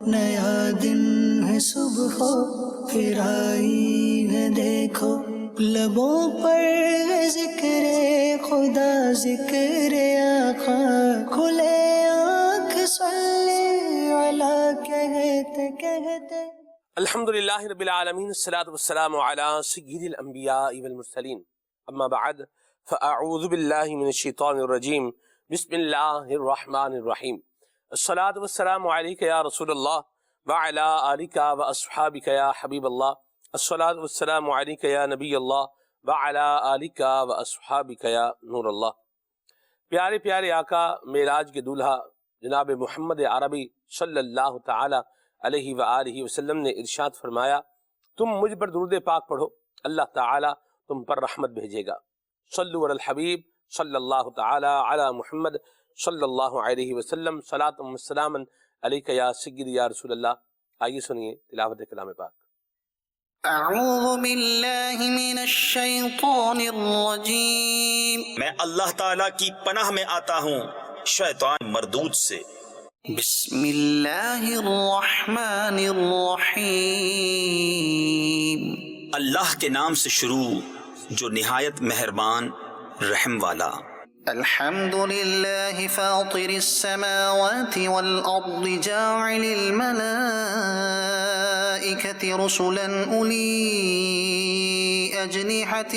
نیا دن ہے صبح پھر آئی ہے دیکھو، لبوں پر ذکر خدا ذکر آقا، کھلے آنکھ صلی علی کہتے کہتے۔ الحمدللہ رب العالمین، الصلاۃ والسلام علی سید الانبیاء والمرسلین، اما بعد فاعوذ باللہ من الشیطان الرجیم، بسم اللہ الرحمن الرحیم۔ الصلاۃ والسلام علیک یا رسول اللہ وعلی آلک واصحابک یا حبیب اللہ، الصلاۃ والسلام علیک یا نبی اللہ وعلی آلک واصحابک یا نور اللہ۔ پیارے پیارے آقا معراج کے دولہا جناب محمد عربی صلی اللہ تعالی علیہ وآلہ وسلم نے ارشاد فرمایا، تم مجھ پر درود پاک پڑھو، اللہ تعالی تم پر رحمت بھیجے گا۔ صلو علی الحبیب صلی اللہ تعالی علی محمد صلی اللہ علیہ وسلم، صلاۃ و سلاما علیک یا سیدی یا رسول اللہ۔ آئیے سنیے تلاوت کلام پاک۔ اعوذ باللہ من الشیطان الرجیم، میں اللہ تعالیٰ کی پناہ میں آتا ہوں شیطان مردود سے۔ بسم اللہ الرحمن الرحیم، اللہ کے نام سے شروع جو نہایت مہربان رحم والا۔ الحمد للہ فاطر السماوات والارض جاعل الملائکۃ رسلا اولی اجنحۃ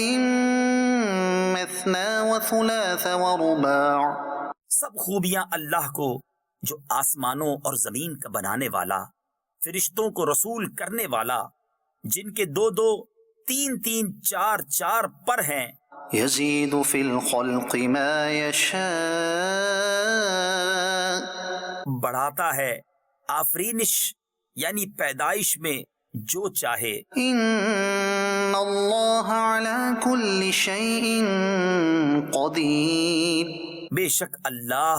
مثنی وثلاث ورباع۔ سب خوبیاں اللہ کو جو آسمانوں اور زمین کا بنانے والا، فرشتوں کو رسول کرنے والا، جن کے دو دو تین تین چار چار پر ہیں۔ یزید فی الخلق ما یشاء، بڑھاتا ہے آفرینش یعنی پیدائش میں جو چاہے۔ ان اللہ علی کل شیء قدیر، بے شک اللہ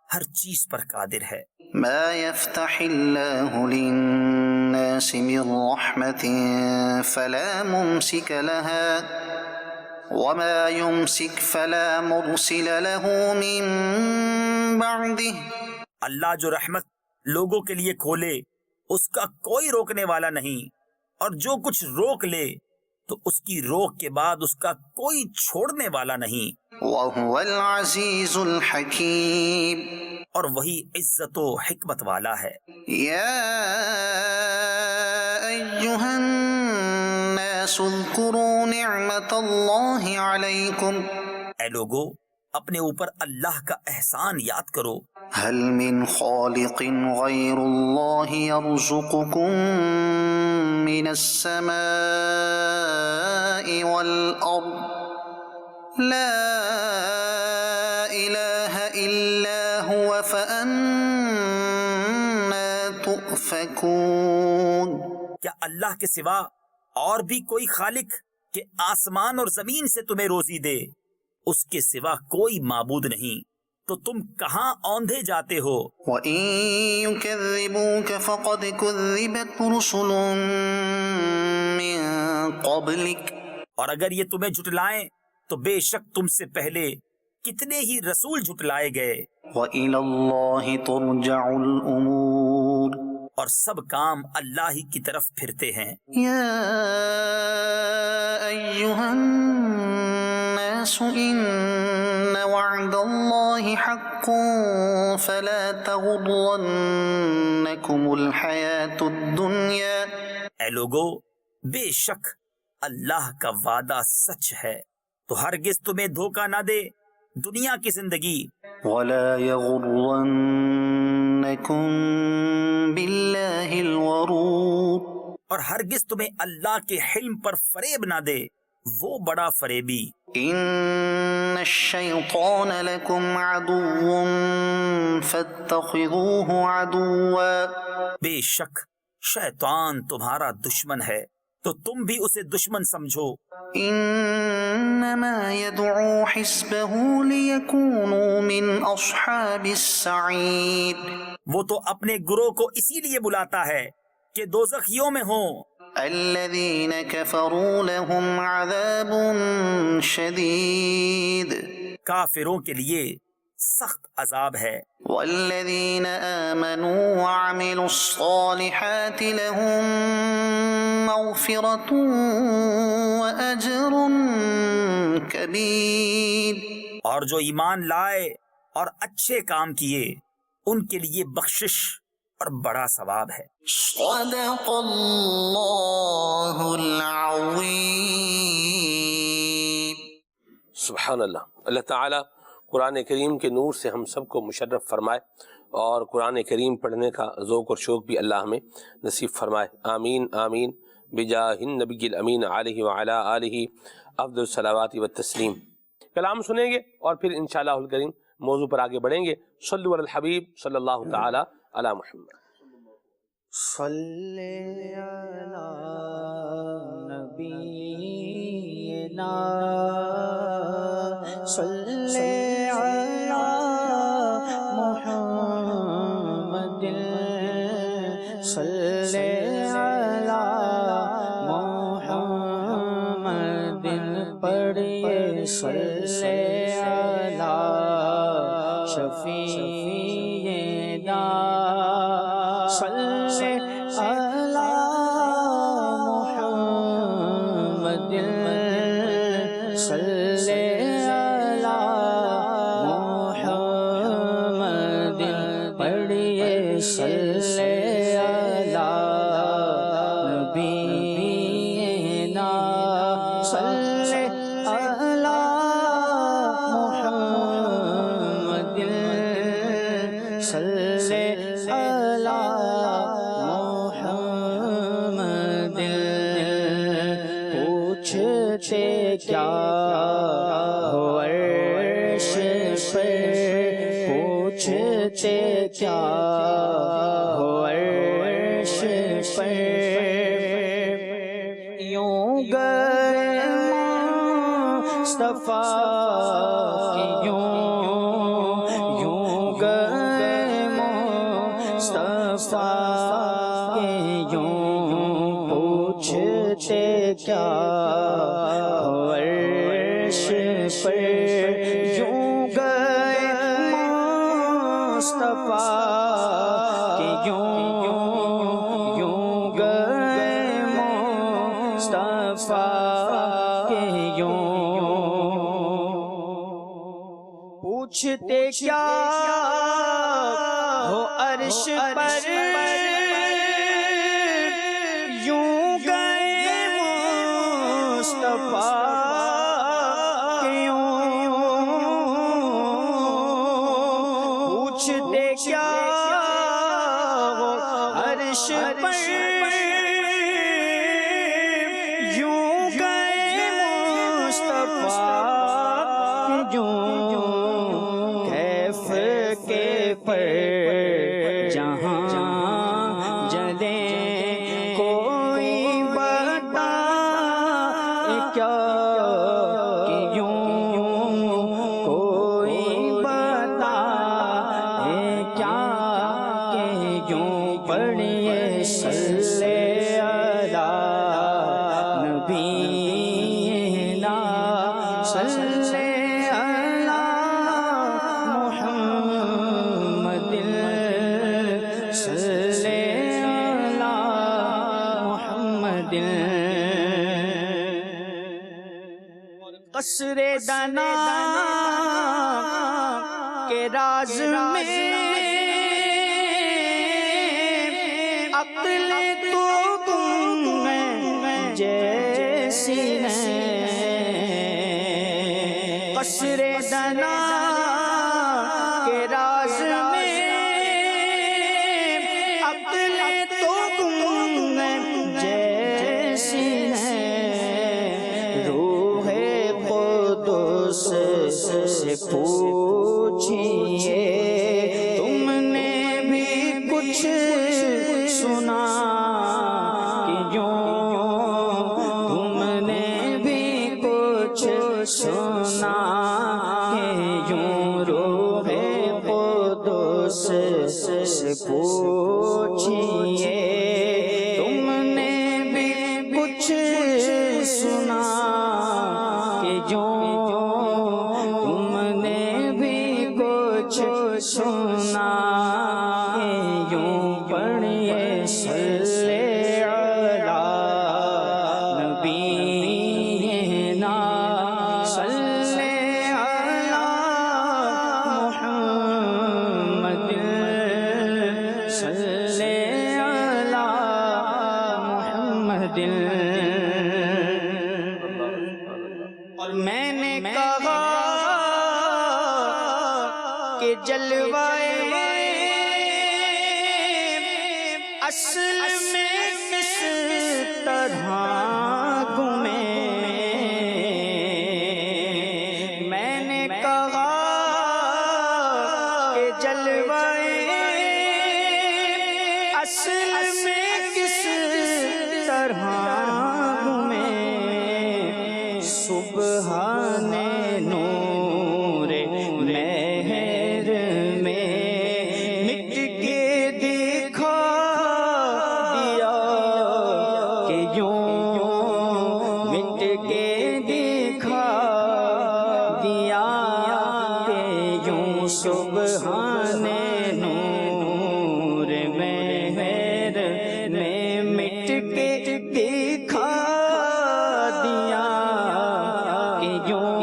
ہر چیز پر قادر ہے۔ ما یفتح اللہ للناس من رحمت فلا ممسک لها وما يمسك فلا مرسل له من بعده۔ اللہ جو رحمت لوگوں کے لیے کھولے اس کا کوئی روکنے والا نہیں، اور جو کچھ روک لے تو اس کی روک کے بعد اس کا کوئی چھوڑنے والا نہیں۔ وهو العزیز الحکیم، اور وہی عزت و حکمت والا ہے۔ یا ایہا الناس اذکروا نعمت اللہ علیکم، اے لوگو اپنے اوپر اللہ کا احسان یاد کرو۔ هل من خالق غیر اللہ یرزقکم من السماء والارض، لا الہ الا هو فأنا تؤفکون۔ کیا اللہ کے سوا اور بھی کوئی خالق کہ آسمان اور زمین سے تمہیں روزی دے؟ اس کے سوا کوئی معبود نہیں، تو تم کہاں اوندھے جاتے ہو؟ وَإِن يُكَذِّبُوكَ فَقَدْ كُذِّبَتْ رُسُلٌ مِّن قَبْلِكَ، اور اگر یہ تمہیں جھٹلائیں تو بے شک تم سے پہلے کتنے ہی رسول جھٹلائے گئے۔ وَإِلَى اللَّهِ تُرْجَعُ الْأُمُورُ، اور سب کام اللہ ہی کی طرف پھرتے ہیں۔ يَا أَيُّهَا النَّاسُ إِنَّ وَعْدَ اللَّهِ حَقٌّ فَلَا تَغُرَّنَّكُمُ الْحَيَاةُ الدُّنْيَا۔ اے لوگو بے شک اللہ کا وعدہ سچ ہے، تو ہرگز تمہیں دھوکہ نہ دے دنیا کی زندگی۔ وَلَا يَغُرَّنَّكُم بِاللَّهِ الْغَرُورُ، اور ہرگز تمہیں اللہ کے حلم پر فریب نہ دے وہ بڑا فریبی۔ إِنَّ الشَّيْطَانَ لَكُمْ عَدُوٌّ فَاتَّخِذُوهُ عَدُوًّا، بے شک شیطان تمہارا دشمن ہے تو تم بھی اسے دشمن سمجھو۔ إِنَّمَا يَدْعُو حِزْبَهُ لِيَكُونُوا مِنْ أَصْحَابِ السَّعِيرِ، وہ تو اپنے گروہ کو اسی لیے بلاتا ہے کہ دوزخیوں میں ہوں۔ الذين كفروا لهم عذاب شديد، کافروں کے لیے سخت عذاب ہے۔ والذین آمنوا وعملوا الصالحات لهم مغفرة وأجر کبیر، اور جو ایمان لائے اور اچھے کام کیے ان کے لیے بخشش اور بڑا ثواب ہے۔ صدق اللہ العظیم۔ سبحان اللہ۔ اللہ تعالیٰ قرآن کریم کے نور سے ہم سب کو مشرف فرمائے اور قرآن کریم پڑھنے کا ذوق اور شوق بھی اللہ ہمیں نصیب فرمائے، آمین آمین بجاہ النبی الامین علیہ وعلی آلہ افضل الصلوات والتسلیم۔ کلام سنیں گے اور پھر انشاءاللہ الکریم موضوع پر آگے بڑھیں گے۔ صلو علی الحبیب صلی اللہ تعالی علی محمد۔ صلی علی نبینا صلی علی محمد صلی علی محمد پڑھیے صلی علی شفیعنا صلی علی محمد صلی علی محمد پڑھیے صلی علی نبینا صلی علی محمد صلی علی محمد۔ پوچھتے کیا ہو عرش پر، پوچھتے کیا ہو عرش پر، یوں گئے مصطفیٰ کی یوں گئے مصطفیٰ کے یوں پوچھتے کیا ہو عرش پر، یوں گئے مصطفیٰ کے یوں گئے مصطفیٰ کے یوں پوچھتے کیا ہو عرش پر، یوں گئے مصطفیٰ کے یوں پوچھتے کیا ہو عرش پر، یوں گئے مصطفیٰ کے یوں کیف کے پر جہاں جلے کوئی بتا کیا کہ یوں کوئی بتا کیا کہ یوں پڑھیے صلی علی نبینا صلی علی محمد صلی علی محمد۔ قصر دنا کے راز میں عقل تو تم میں جیسی نہیں، قصر دنا کے راز میں عقل تو تم میں جیسی نہیں، روح قدس سے پوچھئے تم نے بھی کچھ سنا کہ یوں تم نے بھی کچھ سنا کہ یوں روح قدس سے پوچھئے تم نے بھی کچھ سنا کہ یوں تم نے بھی اور میں نے کہا کہ جلوائے اصل میں کس طرح گھومے، میں نے کہا کہ جلوائے اصل میں کس طرح گھومے، سبحان نور مہر میں مٹ کے دکھا دیا کہ یوں مٹ کے دکھا دیا کہ یوں سبحان نور مہر میں مٹ کے دکھا دیا کہ یوں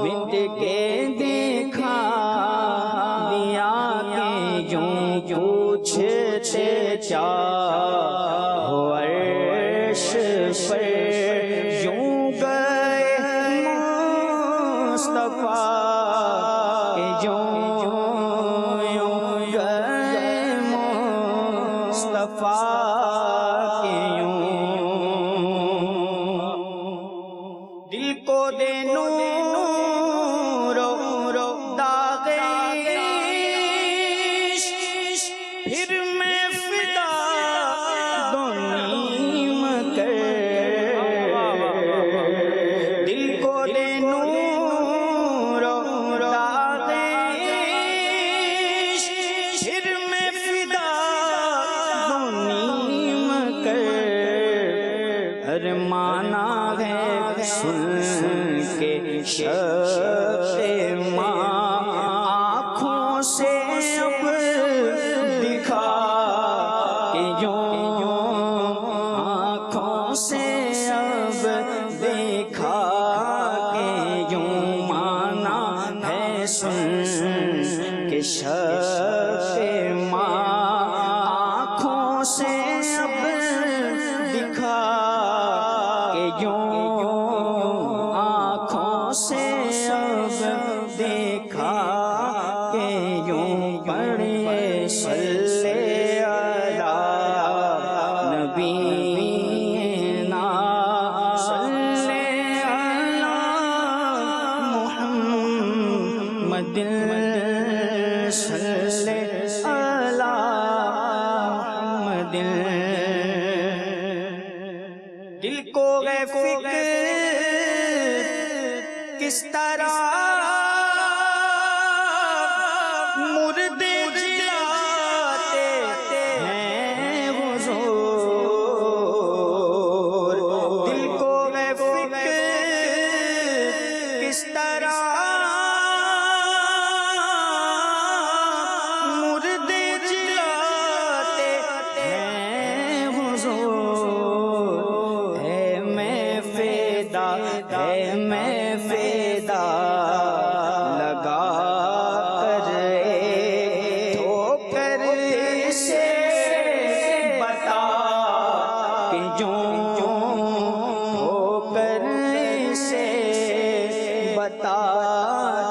مٹ کے دکھا دیا کہ یوں پوچھتے کیا ہو عرش پر، یوں گئے مصطفیٰ کہ یوں گئے مصطفیٰ کہ یوں دل کو دے نور داغ عشق، پھر میں فدا دو نیم کر، دل کو دے نور داغ عشق، پھر میں فدا دو نیم کر، ارمانا ہے سن کے شب ماں آنکھوں سے اب دکھا کہ یوں آنکھوں سے اب دیکھا کہ یوں مانا ہے سن کے شب ماں آنکھوں سے اب دکھا کہ یوں آنکھوں سے اب دیکھا کہ یوں پڑھیے صلی علی نبینا صلی علی محمد صلی علی محمد، دل کو ہے فکر کس طرح مردے جلاتے ہیں حضور، دل کو ہے فکر کس طرح مردے جلاتے ہیں حضور، ہے میں فدا لگا کر ٹھوکر سے بتا کہ یوں ٹھوکر سے بتا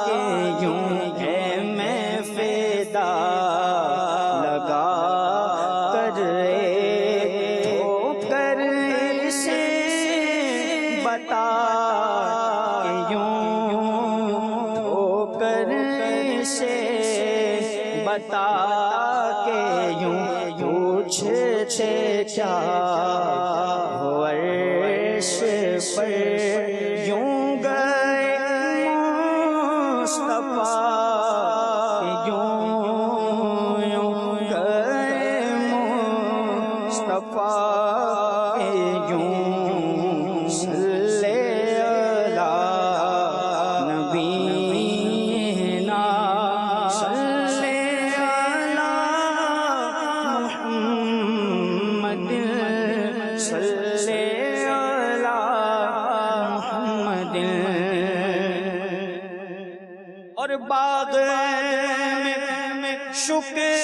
کہ یوں ہے میں فدا لگا کر ٹھوکر سے بتا کہ یوں ٹھوکر سے بتا کہ یوں پوچھتے کیا ہو عرش پر، یوں گئے مصطفیٰ کہ یوں گئے مصطفیٰ کہ یوں صلی علی نبینا صلی علی محمد صلی علی محمد، اور باغ میں شکر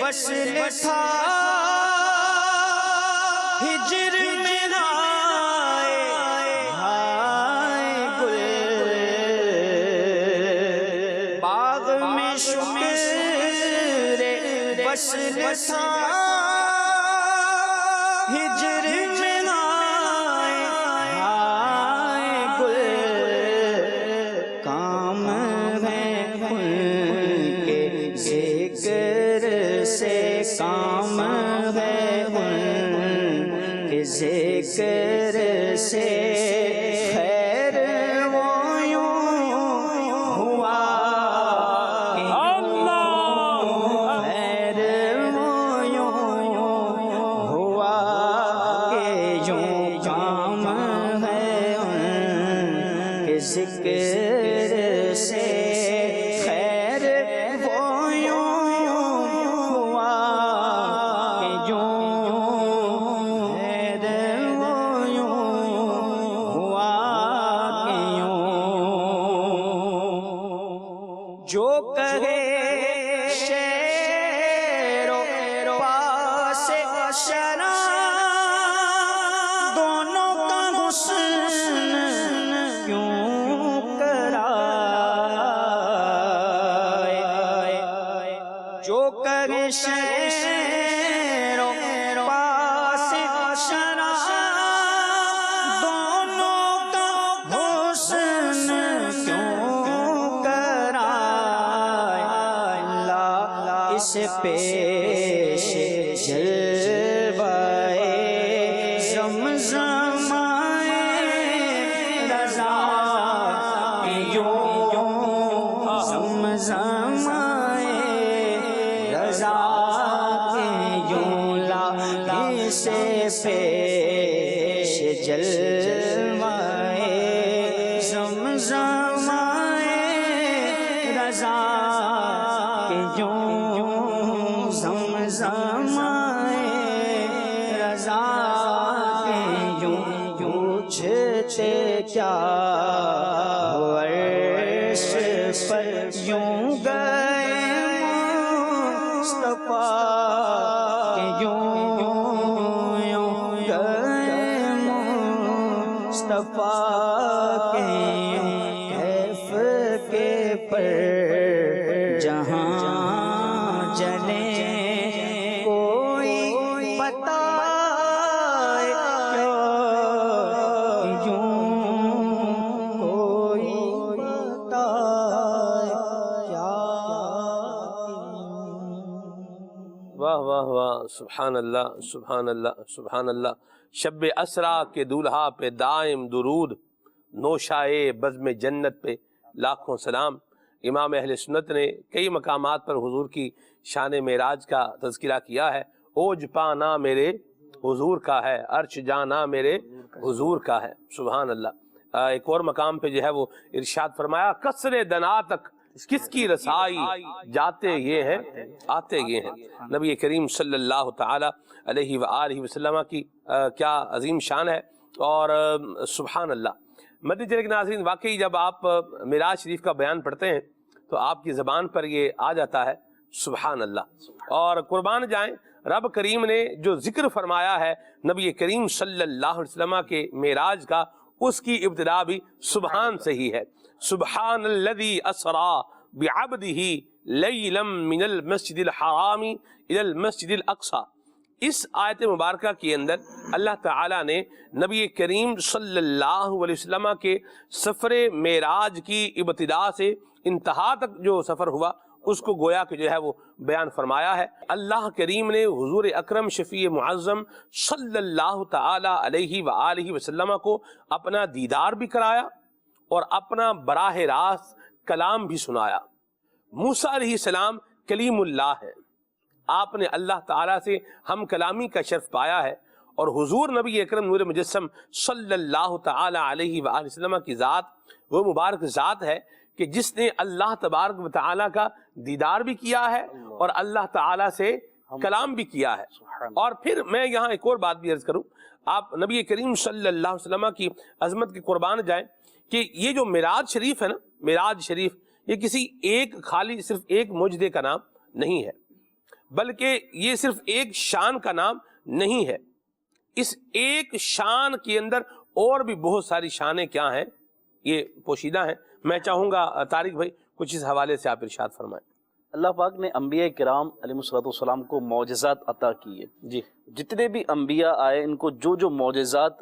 وصل تھا ہجر میں ہائے گل، باغ میں شکر وصل تھا، ہجر میں ہائے گل، کام ہے ان کے ذکر سے، کام ہے ان کے ذکر سے، خیر وہ یوں ہوا کہ خیر وہ یوں ہوا کہ یوں کام ہے ان کے ذکر سے، خیر وہ یوں ہوا کہ یوں خیر وہ یوں ہوا کہ یوں، جو کہے شیر و پاس شرع، دونوں کا حسن کیوں کرائے، جو کہے شیر و پاس شرع، دونوں کا حسن کیوں کرائے، اللہ اس پیش جلوائے زمزم رضا کہ یوں زمزم رضا کہ یوں لا اس پیش جلوائے زمزم رضا کہ یوں زمزم رضا کہ یوں پوچھتے کیا عرش پر یوں گئے مصطفیٰ کہ یوں گئے مصطفیٰ کہ کیف کے پر جہاں جلے کوئی بتائے کیا، یوں کوئی بتائے کیا۔ واہ واہ واہ، سبحان اللہ سبحان اللہ سبحان اللہ۔ شب اسرا کے دولہا پہ دائم درود، نوشائے بزم جنت پہ لاکھوں سلام۔ امام اہل سنت نے کئی مقامات پر حضور کی شان معراج کا تذکرہ کیا ہے۔ اوج پانا میرے حضور کا ہے، عرش جانا میرے حضور کا ہے، سبحان اللہ۔ ایک اور مقام پہ جو ہے وہ ارشاد فرمایا، قصر دنا تک کس کی رسائی، جاتے یہ ہیں آتے یہ ہیں۔ نبی کریم صلی اللہ تعالی علیہ وآلہ وسلم کی کیا عظیم شان ہے، اور سبحان اللہ۔ مدنی چینل کے ناظرین، واقعی جب آپ معراج شریف کا بیان پڑھتے ہیں تو آپ کی زبان پر یہ آ جاتا ہے سبحان اللہ، اور قربان جائیں رب کریم نے جو ذکر فرمایا ہے نبی کریم صلی اللہ علیہ وسلم کے معراج کا، اس کی ابتدا بھی سبحان سے ہی ہے۔ سبحان الذی اسرا بعبدہ لیلا من المسجد الحرام الی المسجد الاقصی۔ اس آیت مبارکہ کے اندر اللہ تعالیٰ نے نبی کریم صلی اللہ علیہ وسلم کے سفر معراج کی ابتدا سے انتہا تک جو سفر ہوا اس کو گویا کہ جو ہے وہ بیان فرمایا ہے۔ اللہ کریم نے حضور اکرم شفیع معظم صلی اللہ تعالی علیہ وآلہ وسلم کو اپنا دیدار بھی کرایا اور اپنا براہ راست کلام بھی سنایا۔ موسیٰ علیہ السلام کلیم اللہ ہے، آپ نے اللہ تعالیٰ سے ہم کلامی کا شرف پایا ہے، اور حضور نبی اکرم نور مجسم صلی اللہ تعالی علیہ وآلہ وسلم کی ذات وہ مبارک ذات ہے کہ جس نے اللہ تبارک و تعالیٰ کا دیدار بھی کیا ہے اور اللہ تعالیٰ سے کلام بھی کیا ہے۔ اور پھر میں یہاں ایک اور بات بھی عرض کروں، آپ نبی کریم صلی اللہ علیہ وسلم کی عظمت کے قربان جائیں کہ یہ جو معراج شریف ہے نا، معراج شریف یہ کسی ایک خالی صرف ایک معجزے کا نام نہیں ہے، بلکہ یہ صرف ایک شان کا نام نہیں ہے، اس ایک شان کے اندر اور بھی بہت ساری شانیں کیا ہیں، یہ پوشیدہ ہیں. میں چاہوں گا طارق بھائی کچھ اس حوالے سے آپ ارشاد فرمائیں. اللہ پاک نے انبیاء کرام علیہ الصلوۃ والسلام کو معجزات عطا کیے. جی جتنے بھی انبیاء آئے ان کو جو معجزات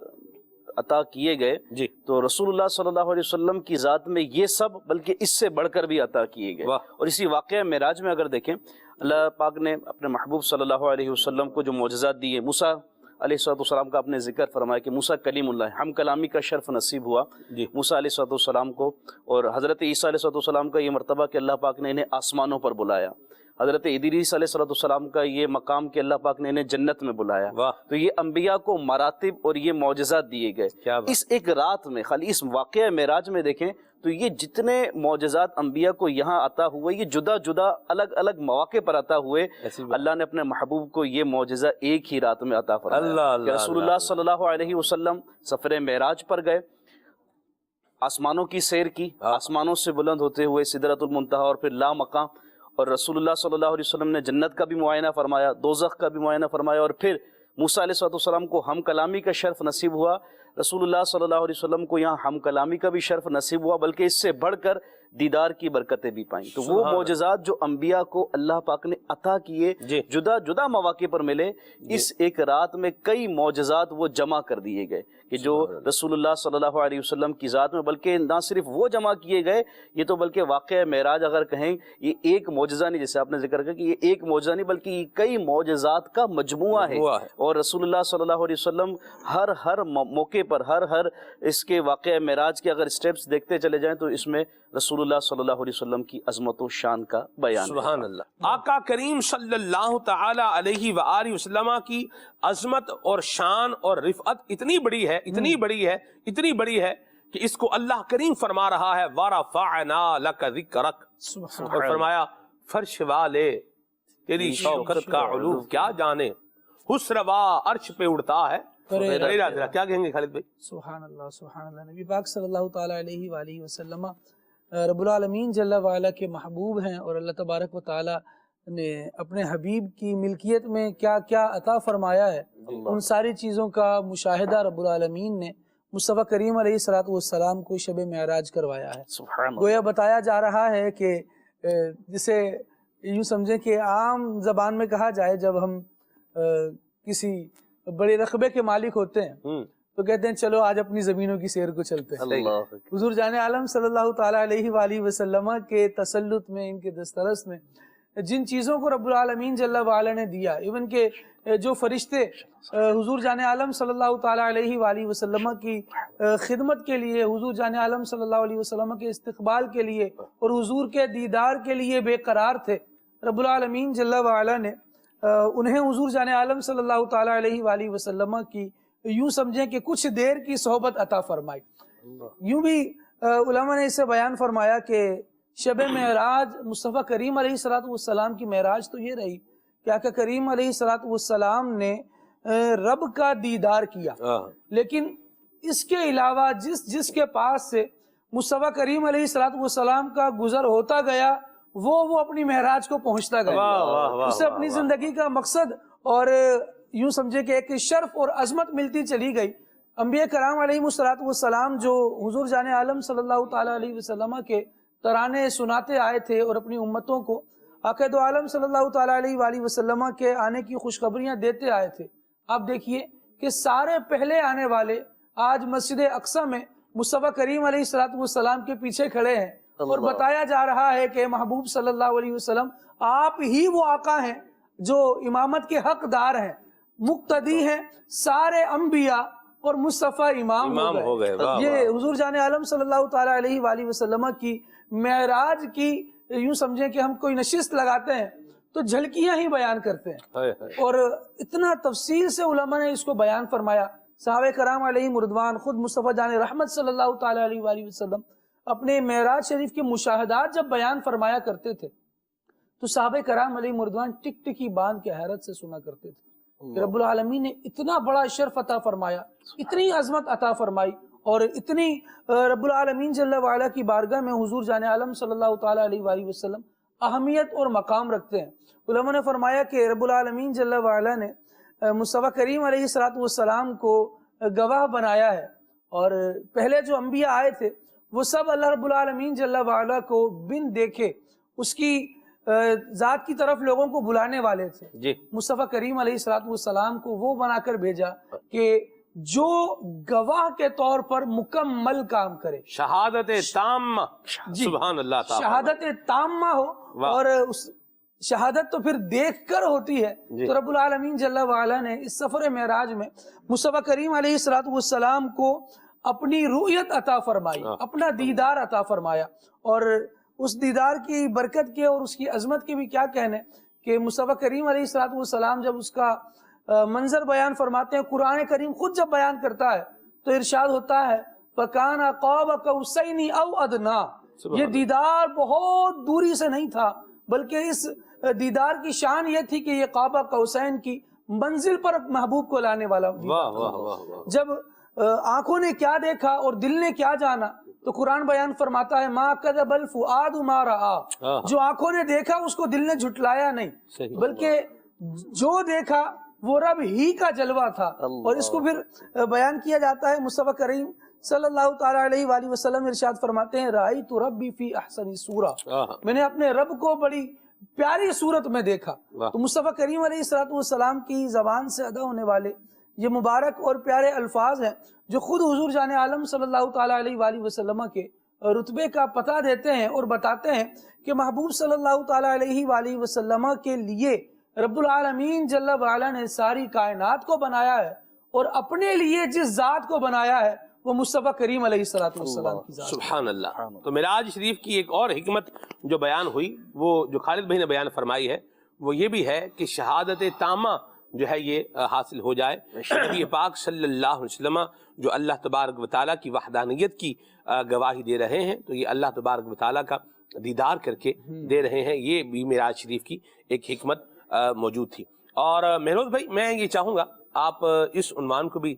عطا کیے گئے جی تو رسول اللہ صلی اللہ علیہ وسلم کی ذات میں یہ سب بلکہ اس سے بڑھ کر بھی عطا کیے گئے. واہ. اور اسی واقعہ معراج میں اگر دیکھیں اللہ پاک نے اپنے محبوب صلی اللہ علیہ وسلم کو جو معجزات دیے، موسیٰ علیہ السلام کا اپنے ذکر فرمایا کہ موسیٰ کلیم اللہ، ہم کلامی کا شرف نصیب ہوا جی موسیٰ علیہ السلام کو. اور حضرت عیسیٰ علیہ السلام کا یہ مرتبہ کہ اللہ پاک نے انہیں آسمانوں پر بلایا. حضرت ادریس علیہ السلام کا یہ مقام کہ اللہ پاک نے انہیں جنت میں بلایا. واہ. تو یہ انبیاء کو مراتب اور یہ معجزات دیے گئے. کیا بات. اس ایک رات میں خالی اس واقعہ معراج میں دیکھیں تو یہ جتنے معجزات انبیاء کو یہاں عطا ہوئے یہ جدا جدا الگ الگ مواقع پر عطا ہوئے. ایسی بات. اللہ نے اپنے محبوب کو یہ معجزہ ایک ہی رات میں عطا اللہ فرمایا اللہ کہ رسول اللہ صلی اللہ علیہ وسلم سفر معراج پر گئے، آسمانوں کی سیر کی، آسمانوں سے بلند ہوتے ہوئے سدرۃ المنتہا اور پھر لا مقام. اور رسول اللہ صلی اللہ علیہ وسلم نے جنت کا بھی معائنہ فرمایا، دوزخ کا بھی معائنہ فرمایا. اور پھر موسیٰ علیہ السلام کو ہم کلامی کا شرف نصیب ہوا. رسول اللہ صلی اللہ علیہ وسلم کو یہاں ہم کلامی کا بھی شرف نصیب ہوا، بلکہ اس سے بڑھ کر دیدار کی برکتیں بھی پائیں. تو وہ معجزات جو انبیاء کو اللہ پاک نے عطا کیے جی. جدا جدا مواقع پر ملے، اس ایک رات میں کئی معجزات وہ جمع کر دیے گئے کہ جو رسول اللہ صلی اللہ علیہ وسلم کی ذات میں، بلکہ نہ صرف وہ جمع کیے گئے، یہ تو بلکہ واقعہ معراج اگر کہیں یہ ایک معجزہ نہیں، جیسے آپ نے ذکر کیا کہ یہ ایک معجزہ نہیں بلکہ یہ کئی معجزات کا مجموعہ ہے. اور رسول اللہ صلی اللہ علیہ وسلم ہر موقع پر ہر اس کے واقعہ معراج کے اگر اسٹیپس دیکھتے چلے جائیں تو اس میں رسول اللہ صلی اللہ علیہ وسلم کی عظمت و شان کا بیان. سبحان اللہ. آقا کریم صلی اللہ تعالی علیہ وآلہ وسلم کی عظمت اور شان اور رفعت اتنی بڑی ہے اتنی بڑی ہے کہ اس کو اللہ کریم فرما رہا ہے وَرَفَعْنَا لَكَ ذِكْرَكَ، اور فرمایا فرش والے تیری شوکت کا علو کیا جانے، حسروا عرش پہ اڑتا ہے. کیا کہیں گے خالد بھائی؟ سبحان اللہ سبحان اللہ. نبی پاک صلی اللہ تعالی علیہ وآلہ وسلم رب العالمین جل وعلا کے محبوب ہیں، اور اللہ تبارک و تعالی نے اپنے حبیب کی ملکیت میں کیا کیا عطا فرمایا ہے، ان ساری چیزوں کا مشاہدہ رب العالمین نے مصطفیٰ کریم علیہ السلام کو شب معراج کروایا ہے. گویا بتایا جا رہا ہے کہ جسے یوں سمجھیں کہ عام زبان میں کہا جائے، جب ہم کسی بڑے رقبے کے مالک ہوتے ہیں تو کہتے ہیں چلو آج اپنی زمینوں کی سیر کو چلتے ہیں. حضور جان عالم صلی اللہ تعالی علیہ وآلہ وسلم کے تسلط میں، ان کے دسترس میں جن چیزوں کو رب العالمین جل وعلا نے دیا، ایون کہ جو فرشتے حضور جان عالم صلی اللہ تعالی علیہ وآلہ وسلم کی خدمت کے لیے، حضور جان عالم صلی اللہ علیہ وسلم کے استقبال کے لیے اور حضور کے دیدار کے لیے بے قرار تھے، رب العالمین جل وعلا نے انہیں حضور جان عالم صلی اللہ تعالی علیہ وآلہ وسلم کی یوں سمجھیں کہ کچھ دیر کی صحبت عطا فرمائی. یوں بھی علماء نے اسے بیان فرمایا کہ شب معراج مصطفیٰ کریم علیہ السلام کی معراج تو یہ رہی کہ آقا کریم علیہ السلام نے رب کا دیدار کیا، لیکن اس کے علاوہ جس کے پاس سے مصطفیٰ کریم علیہ السلام کا گزر ہوتا گیا وہ اپنی معراج کو پہنچتا گیا. اسے اپنی زندگی کا مقصد اور یوں سمجھے کہ ایک شرف اور عظمت ملتی چلی گئی. انبیاء کرام علیہ السلام جو حضور جان عالم صلی اللہ تعالی علیہ وسلم کے ترانے سناتے آئے تھے اور اپنی امتوں کو آقا دو عالم صلی اللہ تعالی علیہ وآلہ وسلم کے آنے کی خوشخبریاں دیتے آئے تھے. آپ دیکھیے کہ سارے پہلے آنے والے آج مسجد اقصی میں مصطفیٰ کریم علیہ السلام کے پیچھے کھڑے ہیں اور بتایا جا رہا ہے کہ محبوب صلی اللہ علیہ وسلم آپ ہی وہ آقا ہیں جو امامت کے حقدار ہیں، مقتدی ہیں، سارے انبیاء اور مصطفیٰ امام ہو گئے. یہ حضور جان عالم صلی اللہ تعالی علیہ وآلہ وسلم کی معراج کی یوں سمجھیں کہ ہم کوئی نشست لگاتے ہیں تو جھلکیاں ہی بیان کرتے ہیں، اور اتنا تفصیل سے علماء نے اس کو بیان فرمایا. صحابہ کرام علیہ مردوان، خود مصطفیٰ جان رحمت صلی اللہ تعالی علیہ وآلہ وسلم اپنے معراج شریف کے مشاہدات جب بیان فرمایا کرتے تھے تو صحابہ کرام علیہ مردوان ٹک ٹکی باندھ کے حیرت سے سنا کرتے تھے کہ رب العالمین نے اتنا بڑا شرف عطا فرمایا، اتنی عظمت عطا فرمائی، اور اتنی رب العالمین جل وعلا کی بارگاہ میں حضور جان عالم صلی اللہ تعالی علیہ وآلہ وسلم اہمیت اور مقام رکھتے ہیں. علماء نے فرمایا کہ رب العالمین جل وعلا نے مصطفیٰ کریم علیہ الصلوۃ والسلام کو گواہ بنایا ہے، اور پہلے جو انبیاء آئے تھے وہ سب اللہ رب العالمین جل وعلا کو بن دیکھے اس کی ذات کی طرف لوگوں کو بلانے والے تھے۔ جی مصطفیٰ کریم علیہ الصلوۃ والسلام کو وہ بنا کر بھیجا کہ جو گواہ کے طور پر مکمل کام کرے، شہادت تامہ، سبحان اللہ تعالی، شہادت تامہ ہو، اور اس شہادت تو پھر دیکھ کر ہوتی ہے۔ تو رب العالمین جل وعلا نے اس سفر معراج میں مصطفیٰ کریم علیہ الصلوۃ والسلام کو اپنی رؤیت عطا فرمائی، اپنا دیدار عطا فرمایا، اور اس دیدار کی برکت کے اور اس کی عظمت کے بھی کیا کہنے کہ مصطفیٰ کریم علیہ الصلوۃ والسلام جب اس کا منظر بیان فرماتے ہیں، قرآن کریم خود جب بیان کرتا ہے تو ارشاد ہوتا ہے فَكَانَ قَابَ قَوْسَيْنِ أَوْ أَدْنَىٰ، یہ دیدار بہت دوری سے نہیں تھا، بلکہ اس دیدار کی شان یہ تھی کہ یہ قاب قوسین کی منزل پر محبوب کو لانے والا جب آنکھوں نے کیا دیکھا اور دل نے کیا جانا، تو قرآن بیان فرماتا ہے مَا كَذَبَ الْفُؤَادُ مَا رَآ، جو آنکھوں نے دیکھا اس کو دل نے جھٹلایا نہیں، بلکہ جو دیکھا وہ رب ہی کا جلوہ تھا۔ اور اس کو پھر بیان کیا جاتا ہے، مصطفیٰ کریم صلی اللہ تعالیٰ علیہ وآلہ وسلم ارشاد فرماتے ہیں رأیت ربی فی احسن صورہ، میں نے اپنے رب کو بڑی پیاری صورت میں دیکھا۔ تو مصطفیٰ کریم علیہ الصلوۃ والسلام کی زبان سے ادا ہونے والے یہ مبارک اور پیارے الفاظ ہیں جو خود حضور جان عالم صلی اللہ تعالیٰ علیہ وآلہ وسلم کے رتبے کا پتہ دیتے ہیں اور بتاتے ہیں کہ محبوب صلی اللہ تعالیٰ علیہ وآلہ وسلم کے لیے رب العالمین جل وعلا نے ساری کائنات کو بنایا ہے، اور اپنے لیے جس ذات کو بنایا ہے وہ مصطفیٰ کریم علیہ الصلوۃ والسلام کی ذات۔ سبحان اللہ۔ تو معراج شریف کی ایک اور حکمت جو بیان ہوئی، وہ جو خالد بھائی نے بیان فرمائی ہے، وہ یہ بھی ہے کہ شہادت تامہ جو ہے یہ حاصل ہو جائے۔ نبی پاک صلی اللہ علیہ وسلم جو اللہ تبارک و تعالیٰ کی وحدانیت کی گواہی دے رہے ہیں، تو یہ اللہ تبارک و تعالیٰ کا دیدار کر کے دے رہے ہیں، یہ بھی معراج شریف کی ایک حکمت موجود تھی۔ اور مہروز بھائی، میں یہ چاہوں گا آپ اس عنوان کو بھی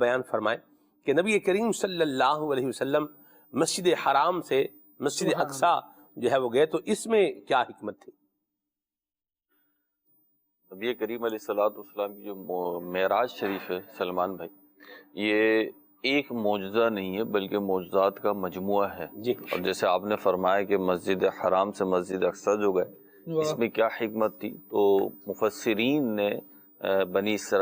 بیان فرمائیں کہ نبی کریم صلی اللہ علیہ وسلم مسجد حرام سے مسجد اقصی جو ہے وہ گئے، تو اس میں کیا حکمت تھی؟ نبی کریم علیہ الصلوۃ والسلام کی جو معراج شریف ہے سلمان بھائی، یہ ایک معجزہ نہیں ہے بلکہ معجزات کا مجموعہ ہے۔ جی، اور جیسے آپ نے فرمایا کہ مسجد حرام سے مسجد اقصی جو گئے، اس میں کیا حکمت تھی، تو مفسرین نے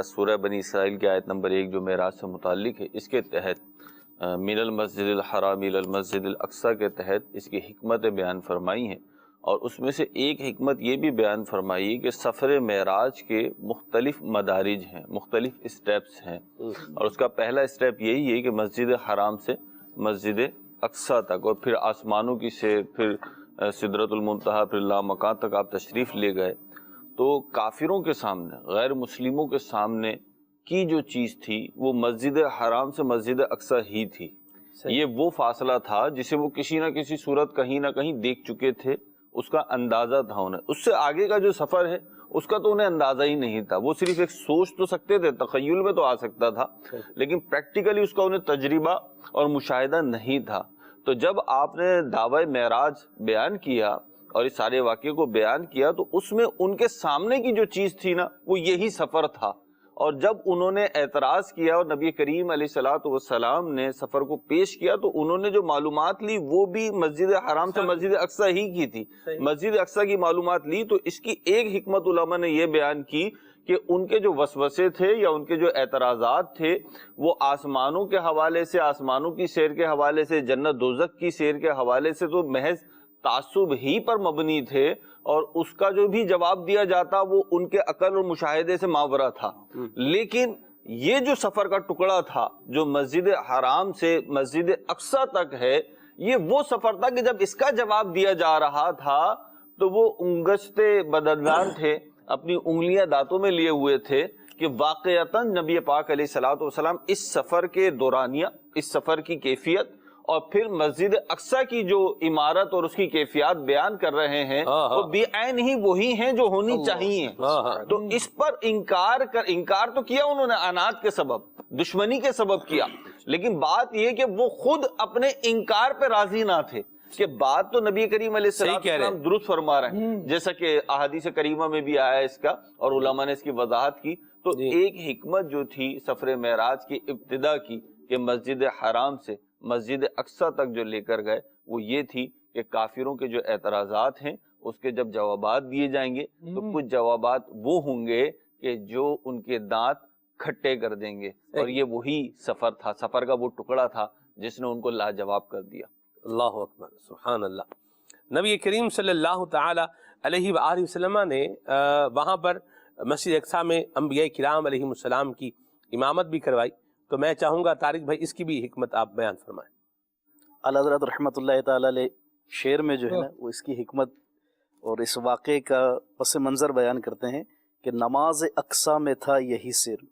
سورہ بنی اسرائیل کی آیت نمبر 1 جو معراج سے متعلق ہے، اس کے تحت من المسجد الحرام الی المسجد الاقصی کے تحت اس کی حکمت بیان فرمائی ہیں، اور اس میں سے ایک حکمت یہ بھی بیان فرمائی کہ سفر معراج کے مختلف مدارج ہیں، مختلف اسٹیپس ہیں، اور اس کا پہلا اسٹیپ یہی ہے کہ مسجد حرام سے مسجد اقصی تک، اور پھر آسمانوں کی سیر، پھر سدرۃ المنتہا، پھر لامکان تک آپ تشریف لے گئے۔ تو کافروں کے سامنے، غیر مسلموں کے سامنے کی جو چیز تھی وہ مسجد حرام سے مسجد اقصی ہی تھی۔ یہ وہ فاصلہ تھا جسے وہ کسی نہ کسی صورت کہیں نہ کہیں دیکھ چکے تھے، اس کا اندازہ تھا انہیں۔ اس سے آگے کا جو سفر ہے اس کا تو انہیں اندازہ ہی نہیں تھا، وہ صرف ایک سوچ تو سکتے تھے، تخیل میں تو آ سکتا تھا، لیکن پریکٹیکلی اس کا انہیں تجربہ اور مشاہدہ نہیں تھا۔ تو جب آپ نے دعوی معراج بیان کیا اور اس سارے واقعے کو بیان کیا، تو اس میں ان کے سامنے کی جو چیز تھی نا، وہ یہی سفر تھا۔ اور جب انہوں نے اعتراض کیا اور نبی کریم علیہ الصلوۃ والسلام نے سفر کو پیش کیا، تو انہوں نے جو معلومات لی وہ بھی مسجد حرام سے مسجد اقصی ہی کی تھی، مسجد اقصی کی معلومات لی۔ تو اس کی ایک حکمت علماء نے یہ بیان کی کہ ان کے جو وسوسے تھے یا ان کے جو اعتراضات تھے وہ آسمانوں کے حوالے سے، آسمانوں کی سیر کے حوالے سے، جنت دوزخ کی سیر کے حوالے سے تو محض تعصب ہی پر مبنی تھے، اور اس کا جو بھی جواب دیا جاتا وہ ان کے عقل اور مشاہدے سے ماورا تھا۔ لیکن یہ جو سفر کا ٹکڑا تھا جو مسجد حرام سے مسجد اقصی تک ہے، یہ وہ سفر تھا کہ جب اس کا جواب دیا جا رہا تھا تو وہ انگشتے بدندان تھے، اپنی انگلیاں دانتوں میں لیے ہوئے تھے کہ واقعتاً نبی پاک علیہ الصلوۃ والسلام اس سفر کے دورانیہ، اس سفر کی کیفیت اور پھر مسجد اقصی کی جو عمارت اور اس کی کیفیات بیان کر رہے ہیں وہ بے عین ہی وہی ہیں جو ہونی چاہیے۔ تو اس پر انکار تو کیا انہوں نے عناد کے سبب، دشمنی کے سبب کیا، لیکن بات یہ کہ وہ خود اپنے انکار پہ راضی نہ تھے، کہ بات تو نبی کریم علیہ صحیح کہہ رہے السلام درست فرما رہے ہیں، جیسا کہ احادیث کریمہ میں بھی آیا ہے اس کا، اور علماء نے اس کی وضاحت کی. تو ایک حکمت جو تھی سفر معراج کی ابتدا کی کہ مسجد حرام سے مسجد اقصی تک جو لے کر گئے، وہ یہ تھی کہ کافروں کے جو اعتراضات ہیں اس کے جب جوابات دیے جائیں گے تو کچھ جوابات وہ ہوں گے کہ جو ان کے دانت کھٹے کر دیں گے، اور یہ وہی سفر تھا، سفر کا وہ ٹکڑا تھا جس نے ان کو لاجواب کر دیا. اللہ اکبر، سبحان اللہ. نبی کریم صلی اللہ تعالی علیہ وآلہ وسلم نے وہاں پر مسجد اقصی میں انبیاء کرام علیہ السلام کی امامت بھی کروائی. تو میں چاہوں گا طارق بھائی اس کی بھی حکمت آپ بیان فرمائیں. اعلیٰ حضرت رحمۃ اللہ تعالی علیہ شعر میں جو ہے نا وہ اس کی حکمت اور اس واقعے کا پس منظر بیان کرتے ہیں کہ نماز اقصی میں تھا یہی سر،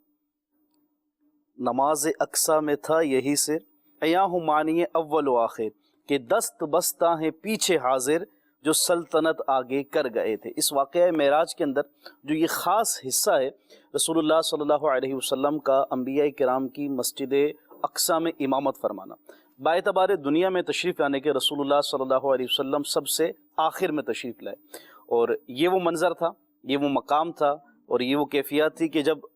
نماز اقصی میں تھا یہی سر، ایاں ہوں معنی اول و آخر، کہ دست بستہ ہیں پیچھے حاضر جو سلطنت آگے کر گئے تھے. اس واقعہ معراج کے اندر جو یہ خاص حصہ ہے رسول اللہ صلی اللہ علیہ وسلم کا انبیاء کرام کی مسجد اقصی میں امامت فرمانا، باعتبار دنیا میں تشریف لانے کے رسول اللہ صلی اللہ علیہ وسلم سب سے آخر میں تشریف لائے. اور یہ وہ منظر تھا، یہ وہ مقام تھا، اور یہ وہ کیفیت تھی کہ جب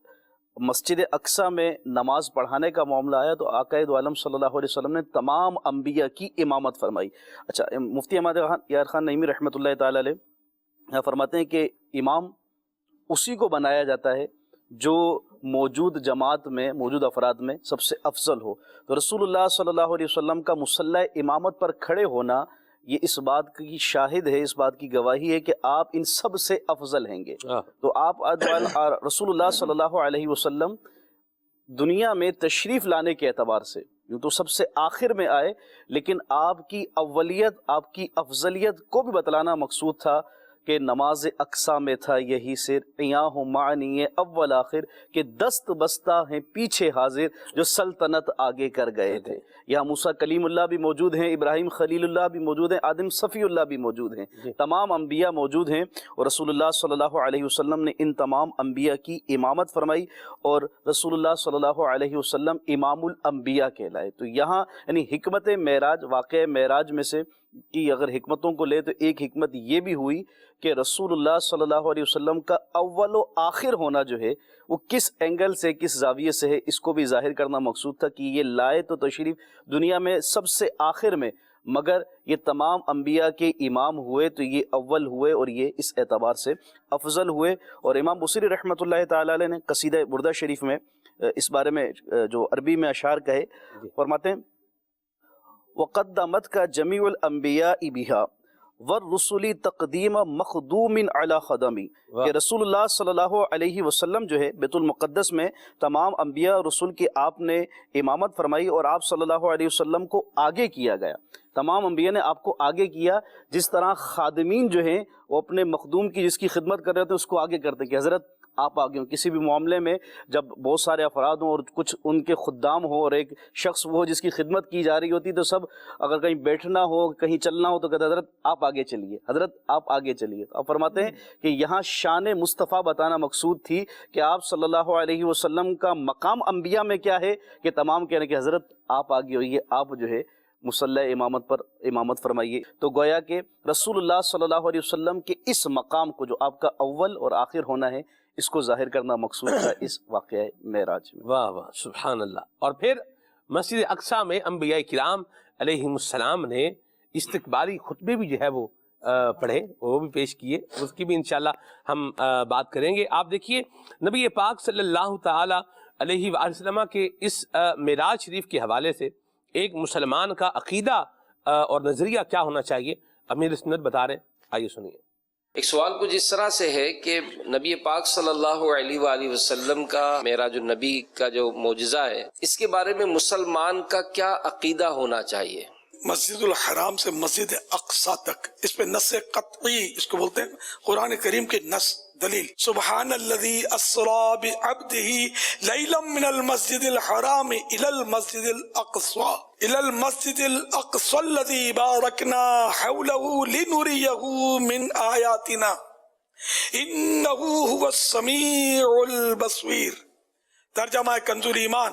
مسجد اقصی میں نماز پڑھانے کا معاملہ آیا تو آقا دو عالم صلی اللہ علیہ وسلم نے تمام انبیاء کی امامت فرمائی. اچھا، مفتی احمد یار خان نعیمی رحمۃ اللہ تعالی علیہ فرماتے ہیں کہ امام اسی کو بنایا جاتا ہے جو موجود جماعت میں موجود افراد میں سب سے افضل ہو. تو رسول اللہ صلی اللہ علیہ وسلم کا مصلی امامت پر کھڑے ہونا یہ اس بات کی شاہد ہے، اس بات کی گواہی ہے کہ آپ ان سب سے افضل ہیں گے. تو آپ رسول اللہ صلی اللہ علیہ وسلم دنیا میں تشریف لانے کے اعتبار سے یوں تو سب سے آخر میں آئے، لیکن آپ کی اولیت، آپ کی افضلیت کو بھی بتلانا مقصود تھا کہ نماز اقصی میں تھا یہی سر، ایاں ہوں معنی اول آخر، کہ دست بستہ ہیں پیچھے حاضر جو سلطنت آگے کر گئے تھے. یہاں موسیٰ کلیم اللہ بھی موجود ہیں، ابراہیم خلیل اللہ بھی موجود ہیں، آدم صفی اللہ بھی موجود ہیں، تمام انبیاء موجود ہیں. اور رسول اللہ صلی اللہ علیہ وسلم نے ان تمام انبیاء کی امامت فرمائی، اور رسول اللہ صلی اللہ علیہ وسلم امام الانبیاء کہلائے. تو یہاں یعنی حکمت معراج، واقعہ معراج میں سے کی اگر حکمتوں کو لے تو ایک حکمت یہ بھی ہوئی کہ رسول اللہ صلی اللہ علیہ وسلم کا اول و آخر ہونا جو ہے وہ کس اینگل سے، کس زاویے سے ہے، اس کو بھی ظاہر کرنا مقصود تھا کہ یہ لائے تو تشریف دنیا میں سب سے آخر میں، مگر یہ تمام انبیاء کے امام ہوئے تو یہ اول ہوئے اور یہ اس اعتبار سے افضل ہوئے. اور امام بصری رحمۃ اللہ تعالی علیہ نے قصیدہ بردہ شریف میں اس بارے میں جو عربی میں اشعار کہے فرماتے ہیں وقدمت کا جمیع الانبیاء بہا والرسل تقدیم مخدوم علی خدمی، کہ رسول اللہ صلی اللہ علیہ وسلم جو ہے بیت المقدس میں تمام انبیاء رسول کی آپ نے امامت فرمائی، اور آپ صلی اللہ علیہ وسلم کو آگے کیا گیا. تمام انبیاء نے آپ کو آگے کیا، جس طرح خادمین جو ہیں وہ اپنے مخدوم کی جس کی خدمت کر رہے تھے اس کو آگے کرتے کہ حضرت آپ آگے ہوں. کسی بھی معاملے میں جب بہت سارے افراد ہوں اور کچھ ان کے خدام ہوں اور ایک شخص وہ جس کی خدمت کی جا رہی ہوتی تو سب اگر کہیں بیٹھنا ہو کہیں چلنا ہو تو کہتے حضرت آپ آگے چلیے، حضرت آپ آگے چلیے. آپ فرماتے ہیں کہ یہاں شان مصطفیٰ بتانا مقصود تھی کہ آپ صلی اللہ علیہ وسلم کا مقام انبیاء میں کیا ہے کہ تمام کہہ رہے ہیں کہ حضرت آپ آگے ہوئیے، آپ جو ہے مصلی امامت پر امامت فرمائیے. تو گویا کہ رسول اللہ صلی اللہ علیہ وسلم کے اس مقام کو جو آپ کا اول اور آخر ہونا ہے اس کو ظاہر کرنا مقصود تھا اس واقعہ معراج میں. واہ واہ، سبحان اللہ. اور پھر مسجد اقصی میں انبیاء کرام علیہ السلام نے استقبالی خطبے بھی جو ہے وہ پڑھے، وہ بھی پیش کیے، اس کی بھی انشاءاللہ ہم بات کریں گے. آپ دیکھیے نبی پاک صلی اللہ تعالی علیہ وآلہ وسلم کے اس معراج شریف کے حوالے سے ایک مسلمان کا عقیدہ اور نظریہ کیا ہونا چاہیے امیر سنت بتا رہے ہیں، آئیے سنیے. ایک سوال کچھ اس طرح سے ہے کہ نبی پاک صلی اللہ علیہ وآلہ وسلم کا معراج النبی کا جو معجزہ ہے اس کے بارے میں مسلمان کا کیا عقیدہ ہونا چاہیے؟ مسجد الحرام سے مسجد اقصی تک، اس پہ نص قطعی اس کو بولتے ہیں، قرآن کریم کے نص دلیل. سبحان الذی اسری بعبدہ لیلا من المسجد الحرام الى المسجد الاقصی الذی بارکنا حولہ لنریہ من آیاتنا انہ هو السمیع البصیر. ترجمہ کنز ایمان،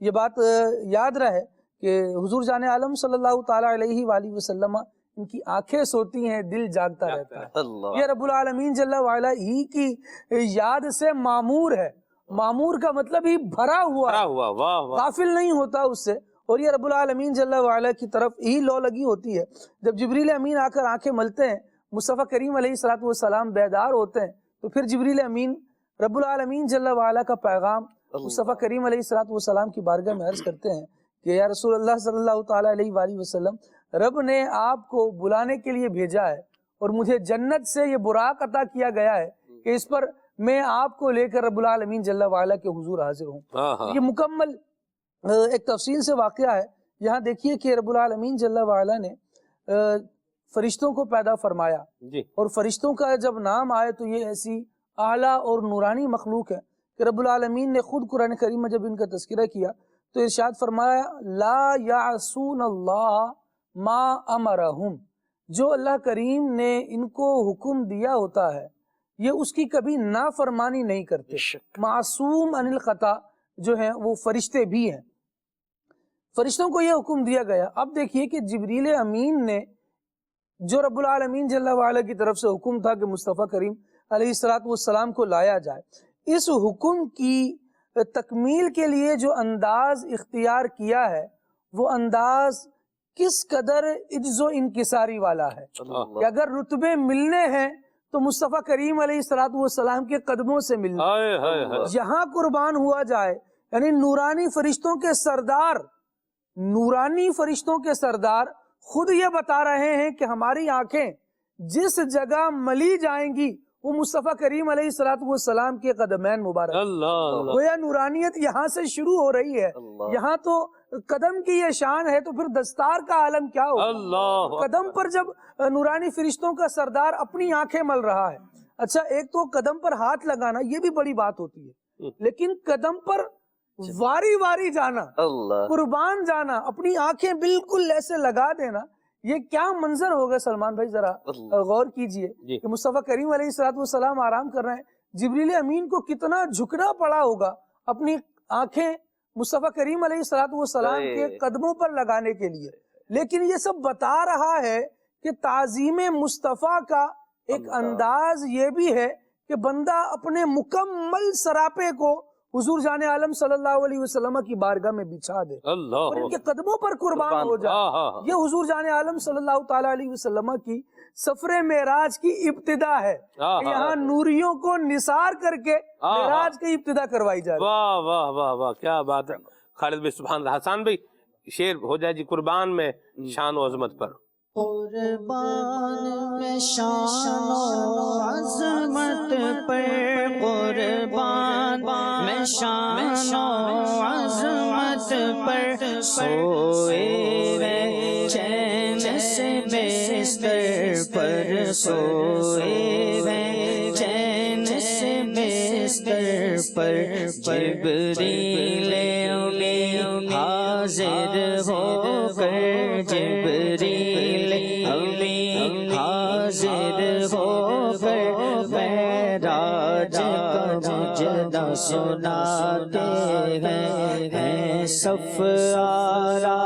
یہ بات یاد رہے کہ حضور جان عالم صلی اللہ تعالیٰ علیہ وآلہ وسلم ان کی آنکھیں سوتی ہیں، دل جاگتا رہتا ہے۔ یہ رب العالمین جل وعلا ہی کی یاد سے معمور ہے۔ معمور کا مطلب ہی بھرا ہوا، غافل نہیں ہوتا اس سے، اور یہ رب العالمین جل وعلا کی طرف ہی لو لگی ہوتی ہے۔ جب جبریل امین آ کر آنکھیں ملتے ہیں، مصطفیٰ کریم علیہ السلام بیدار ہوتے ہیں، تو پھر جبریل امین رب العالمین جل وعلا کا پیغام مصطفیٰ کریم علیہ السلام کی بارگاہ میں عرض کرتے ہیں کہ یا رسول اللہ صلی اللہ تعالیٰ علیہ وآلہ وسلم، رب نے آپ کو بلانے کے لیے بھیجا ہے، اور مجھے جنت سے یہ براق عطا کیا گیا ہے کہ اس پر میں آپ کو لے کر رب العالمین جل وعلا کے حضور حاضر ہوں۔ یہ مکمل ایک تفصیل سے واقعہ ہے۔ یہاں دیکھیے کہ رب العالمین جل وعلا نے فرشتوں کو پیدا فرمایا، اور فرشتوں کا جب نام آئے تو یہ ایسی اعلیٰ اور نورانی مخلوق ہے کہ رب العالمین نے خود قرآن کریم میں جب ان کا تذکرہ کیا تو ارشاد فرمایا لا یعصون اللہ ما امرہم، جو اللہ کریم نے ان کو حکم دیا ہوتا ہے یہ اس کی کبھی نافرمانی نہیں کرتے۔ معصوم عن الخطا جو ہیں وہ فرشتے بھی ہیں، فرشتوں کو یہ حکم دیا گیا۔ اب دیکھیے کہ جبریل امین نے جو رب العالمین جل وعلا کی طرف سے حکم تھا کہ مصطفیٰ کریم علیہ السلام کو لایا جائے، اس حکم کی تکمیل کے لیے جو انداز اختیار کیا ہے وہ انداز کس قدر عجز و انکساری والا ہے کہ اگر رتبے ملنے ہیں تو مصطفیٰ کریم علیہ السلام کے قدموں سے ملنا، یہاں قربان ہوا جائے، یعنی نورانی فرشتوں کے سردار، نورانی فرشتوں کے سردار خود یہ بتا رہے ہیں کہ ہماری آنکھیں جس جگہ ملی جائیں گی وہ مصطفیٰ کریم علیہ السلام کے قدمین مبارک۔ گویا نورانیت یہاں سے شروع ہو رہی ہے۔ یہاں تو قدم کی یہ شان ہے تو پھر دستار کا عالم کیا ہوگا؟ قدم پر جب نورانی فرشتوں کا سردار اپنی آنکھیں مل رہا ہے، اچھا ایک تو قدم پر ہاتھ لگانا یہ بھی بڑی بات ہوتی ہے، لیکن قدم پر واری واری جانا، قربان جانا، اپنی آنکھیں بالکل ایسے لگا دینا، یہ کیا منظر ہوگا سلمان بھائی؟ ذرا غور کیجئے کہ مصطفیٰ کریم علیہ السلام آرام کر رہے ہیں، جبریل امین کو کتنا جھکنا پڑا ہوگا اپنی آنکھیں مصطفیٰ کریم علیہ السلام کے قدموں پر لگانے کے لیے۔ لیکن یہ سب بتا رہا ہے کہ تعظیم مصطفیٰ کا ایک انداز یہ بھی ہے کہ بندہ اپنے مکمل سراپے کو حضور جان عالم صلی اللہ علیہ وسلم کی بارگاہ میں بچھا دے اور ان کے قدموں پر قربان ہو جائے۔ یہ حضور جان عالم صلی اللہ تعالیٰ علیہ وسلم کی سفر معراج کی ابتدا ہے، یہاں نوریوں کو نثار کر کے معراج کی ابتدا کروائی جائے۔ واہ واہ واہ واہ، کیا بات ہے خالد بھائی، سبحان اللہ۔ حسان بھائی شعر ہو جائے جی قربان میں شان و عظمت پر۔ قربان میں شان و عظمت پر، قربان میں شان و عظمت پر، سوئے رہے چین سے بستر پر، سوئے رہے چین سے بستر پر، جبریل امین حاضر ہو کر، جبریل امین حاضر ہو کر معراج کا مجدہ سناتے ہیں، صف آرا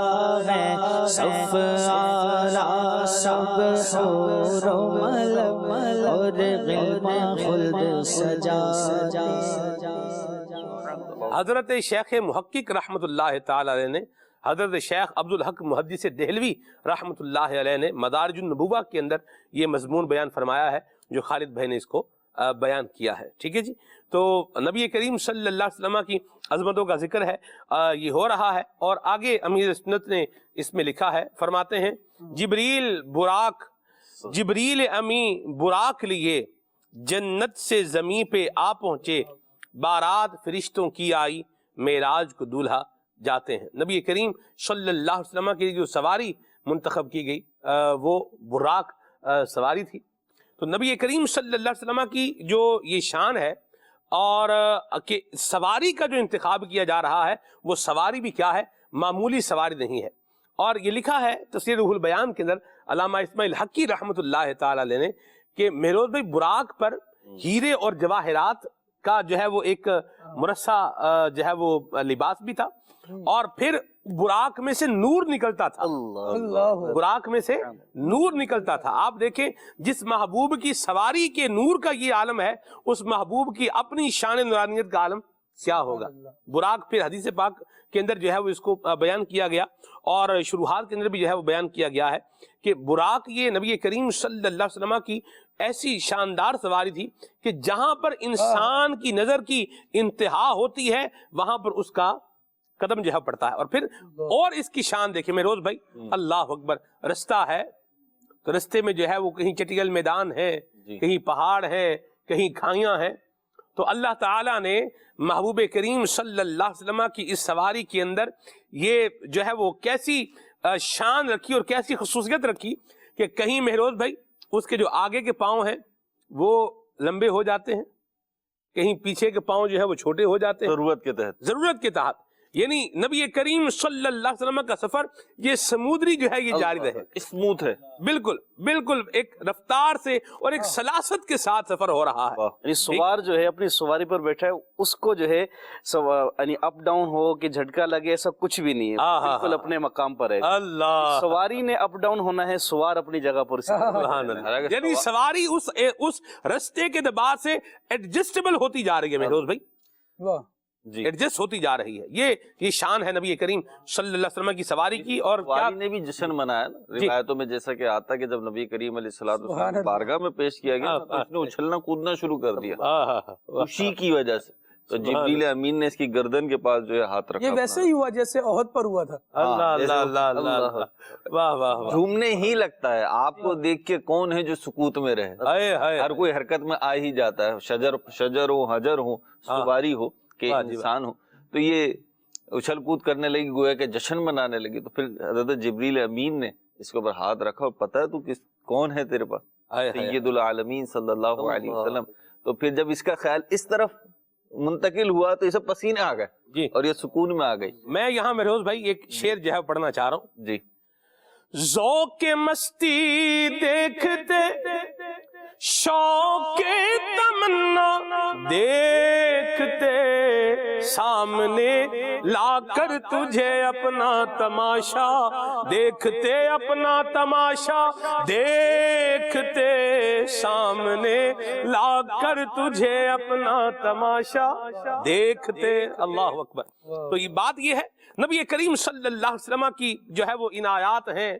ہے، صف آرا، سب حور و ملک اور غلمان خلد سجا۔ حضرت شیخ محقق رحمت اللہ تعالی علیہ نے، حضرت شیخ عبدالحق محدث دہلوی رحمت اللہ علیہ نے مدارج النبوہ کے اندر یہ مضمون بیان فرمایا ہے جو خالد بھائی نے اس کو بیان کیا ہے، ٹھیک ہے جی۔ تو نبی کریم صلی اللہ علیہ وسلم کی عظمتوں کا ذکر ہے، یہ ہو رہا ہے، اور آگے امیر سنت نے اس میں لکھا ہے، فرماتے ہیں جبریل براق، جبریل امی براق لیے جنت سے زمین پہ آ پہنچے، بارات فرشتوں کی آئی، معراج کو دولہا جاتے ہیں۔ نبی کریم صلی اللہ علیہ وسلم کی جو سواری منتخب کی گئی وہ براق سواری تھی۔ تو نبی کریم صلی اللہ علیہ وسلم کی جو یہ شان ہے اور کہ سواری کا جو انتخاب کیا جا رہا ہے وہ سواری بھی کیا ہے، معمولی سواری نہیں ہے۔ اور یہ لکھا ہے تفسیر روح البیان کے اندر علامہ اسماعیل حقی رحمت اللہ تعالی علیہ نے کہ مہروز بھائی براق پر ہیرے اور جواہرات کا جو ہے وہ ایک مرصع جو ہے وہ لباس بھی تھا، اور پھر براق میں سے نور نکلتا تھا، اللہ براق میں سے نور نکلتا تھا۔ آپ دیکھیں جس محبوب کی سواری کے نور کا یہ عالم ہے، اس محبوب کی اپنی شان نورانیت کا عالم کیا ہوگا۔ براق پھر حدیث پاک کے اندر جو ہے وہ اس کو بیان کیا گیا، اور شروحات کے اندر بھی جو ہے وہ بیان کیا گیا ہے کہ براق یہ نبی کریم صلی اللہ علیہ وسلم کی ایسی شاندار سواری تھی کہ جہاں پر انسان کی نظر کی انتہا ہوتی ہے وہاں پر اس کا قدم جو ہے پڑتا ہے۔ اور پھر اور اس کی شان دیکھیں میروز بھائی، اللہ اکبر، رستہ ہے تو رستے میں جو ہے وہ کہیں چٹیل میدان ہے، کہیں پہاڑ ہے، کہیں کھائیاں ہیں، تو اللہ تعالیٰ نے محبوب کریم صلی اللہ علیہ وسلم کی اس سواری کے اندر یہ جو ہے وہ کیسی شان رکھی اور کیسی خصوصیت رکھی کہ کہیں مہروز بھائی اس کے جو آگے کے پاؤں ہیں وہ لمبے ہو جاتے ہیں، کہیں پیچھے کے پاؤں جو ہے وہ چھوٹے ہو جاتے ہیں ضرورت کے تحت، یعنی نبی کریم صلی اللہ علیہ وسلم کا سفر یہ سمودری جو ہے یہ جاری رہے، اسموتھ ہے، بالکل بالکل ایک رفتار سے اور ایک سلاست کے ساتھ سفر ہو رہا ہے۔ یعنی سوار جو ہے اپنی سواری پر بیٹھا ہے، اس کو جو ہے یعنی اپ ڈاؤن ہو کہ جھٹکا لگے ایسا کچھ بھی نہیں ہے، بالکل اپنے مقام پر ہے۔ اللہ، سواری نے اپ ڈاؤن ہونا ہے، سوار اپنی جگہ پر، سبحان اللہ، یعنی سواری اس رستے کے دباؤ سے ایڈجسٹیبل ہوتی جا رہی ہے مہروز بھائی، ایڈجسٹ ہوتی جا رہی ہے۔ یہ شان ہے نبی کریم صلی اللہ علیہ وسلم کی سواری کی۔ اور سواری نے بھی جشن منایا نا، روایتوں میں جیسا کہ آتا کہ جب نبی کریم علیہ السلام بارگاہ میں پیش کیا گیا تو اس نے اچھلنا کودنا شروع کر دیا خوشی کی وجہ سے، تو جبریل امین نے اس کی گردن کے پاس جو ہے ہاتھ رکھا، یہ ویسے ہی ہوا جیسے احد پر ہوا تھا۔ اللہ اللہ اللہ اللہ، واہ واہ، جھومنے ہی لگتا ہے آپ کو دیکھ کے، کون ہے جو سکوت میں رہے، ہر کوئی حرکت میں آ ہی جاتا ہے، شجر ہو، حجر ہو، سواری ہو کہ انسان ہو، تو یہ اچھل کود کرنے لگی، گویا کہ جشن منانے لگی۔ تو پھر حضرت جبریل امین نے اس کے اوپر ہاتھ رکھا، اور پتہ ہے تو کون ہے تیرے پاس، سید العالمین صلی اللہ علیہ وسلم۔ تو پھر جب اس کا خیال اس طرف منتقل ہوا تو اسے پسینے آ گئے اور یہ سکون میں آ گئی۔ میں یہاں مہروز بھائی ایک شعر جو ہے پڑھنا چاہ رہا ہوں۔ جی، ذوق مستی دیکھتے شوق تمنا دیکھتے سامنے لا کر تجھے اپنا تماشا دیکھتے، اپنا تماشا دیکھتے سامنے لا کر تجھے اپنا تماشا دیکھتے، اللہ اکبر۔ تو یہ بات یہ ہے نبی کریم صلی اللہ علیہ وسلم کی جو ہے وہ عنایات ہیں،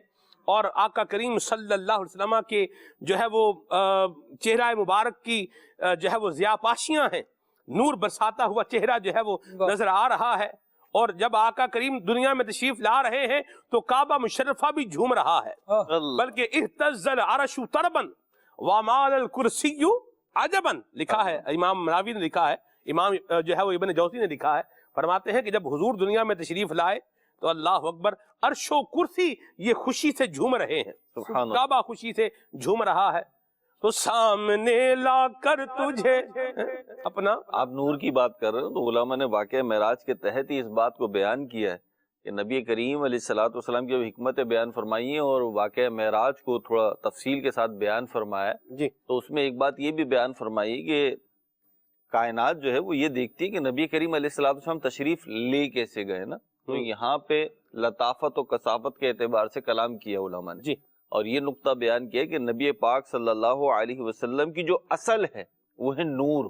اور آقا کریم صلی اللہ علیہ وسلم کے جو ہے وہ چہرہ مبارک کی جو ہے وہ ضیاءپاشیاں ہیں، نور برساتا ہوا چہرہ جو ہے وہ نظر آ رہا ہے۔ اور جب آقا کریم دنیا میں تشریف لا رہے ہیں تو کعبہ مشرفہ بھی جھوم رہا ہے، بلکہ اہتز العرش طربا ومال الکرسی عجبا، لکھا ہے امام مناوی نے، لکھا ہے امام جو ہے وہ ابن جوزی نے لکھا ہے، فرماتے ہیں کہ جب حضور دنیا میں تشریف لائے تو اللہ اکبر، عرش و کرسی یہ خوشی سے جھوم رہے ہیں، کعبہ خوشی سے جھوم رہا ہے، تو سامنے لا کر تجھے اپنا۔ آپ نور کی بات کر رہے ہیں تو علماء نے واقعہ معراج کے تحت ہی اس بات کو بیان کیا ہے کہ نبی کریم علیہ الصلوۃ والسلام کی حکمتیں بیان فرمائی ہیں اور واقعہ معراج کو تھوڑا تفصیل کے ساتھ بیان فرمایا ہے، تو اس میں ایک بات یہ بھی بیان فرمائی کہ کائنات جو ہے وہ یہ دیکھتی ہے کہ نبی کریم علیہ الصلوۃ والسلام تشریف لے کیسے گئے نا، تو یہاں پہ لطافت و کثافت کے اعتبار سے کلام کیا علماء نے، اور یہ نقطہ بیان کیا کہ نبی پاک صلی اللہ علیہ وسلم کی جو اصل ہے وہ ہے نور،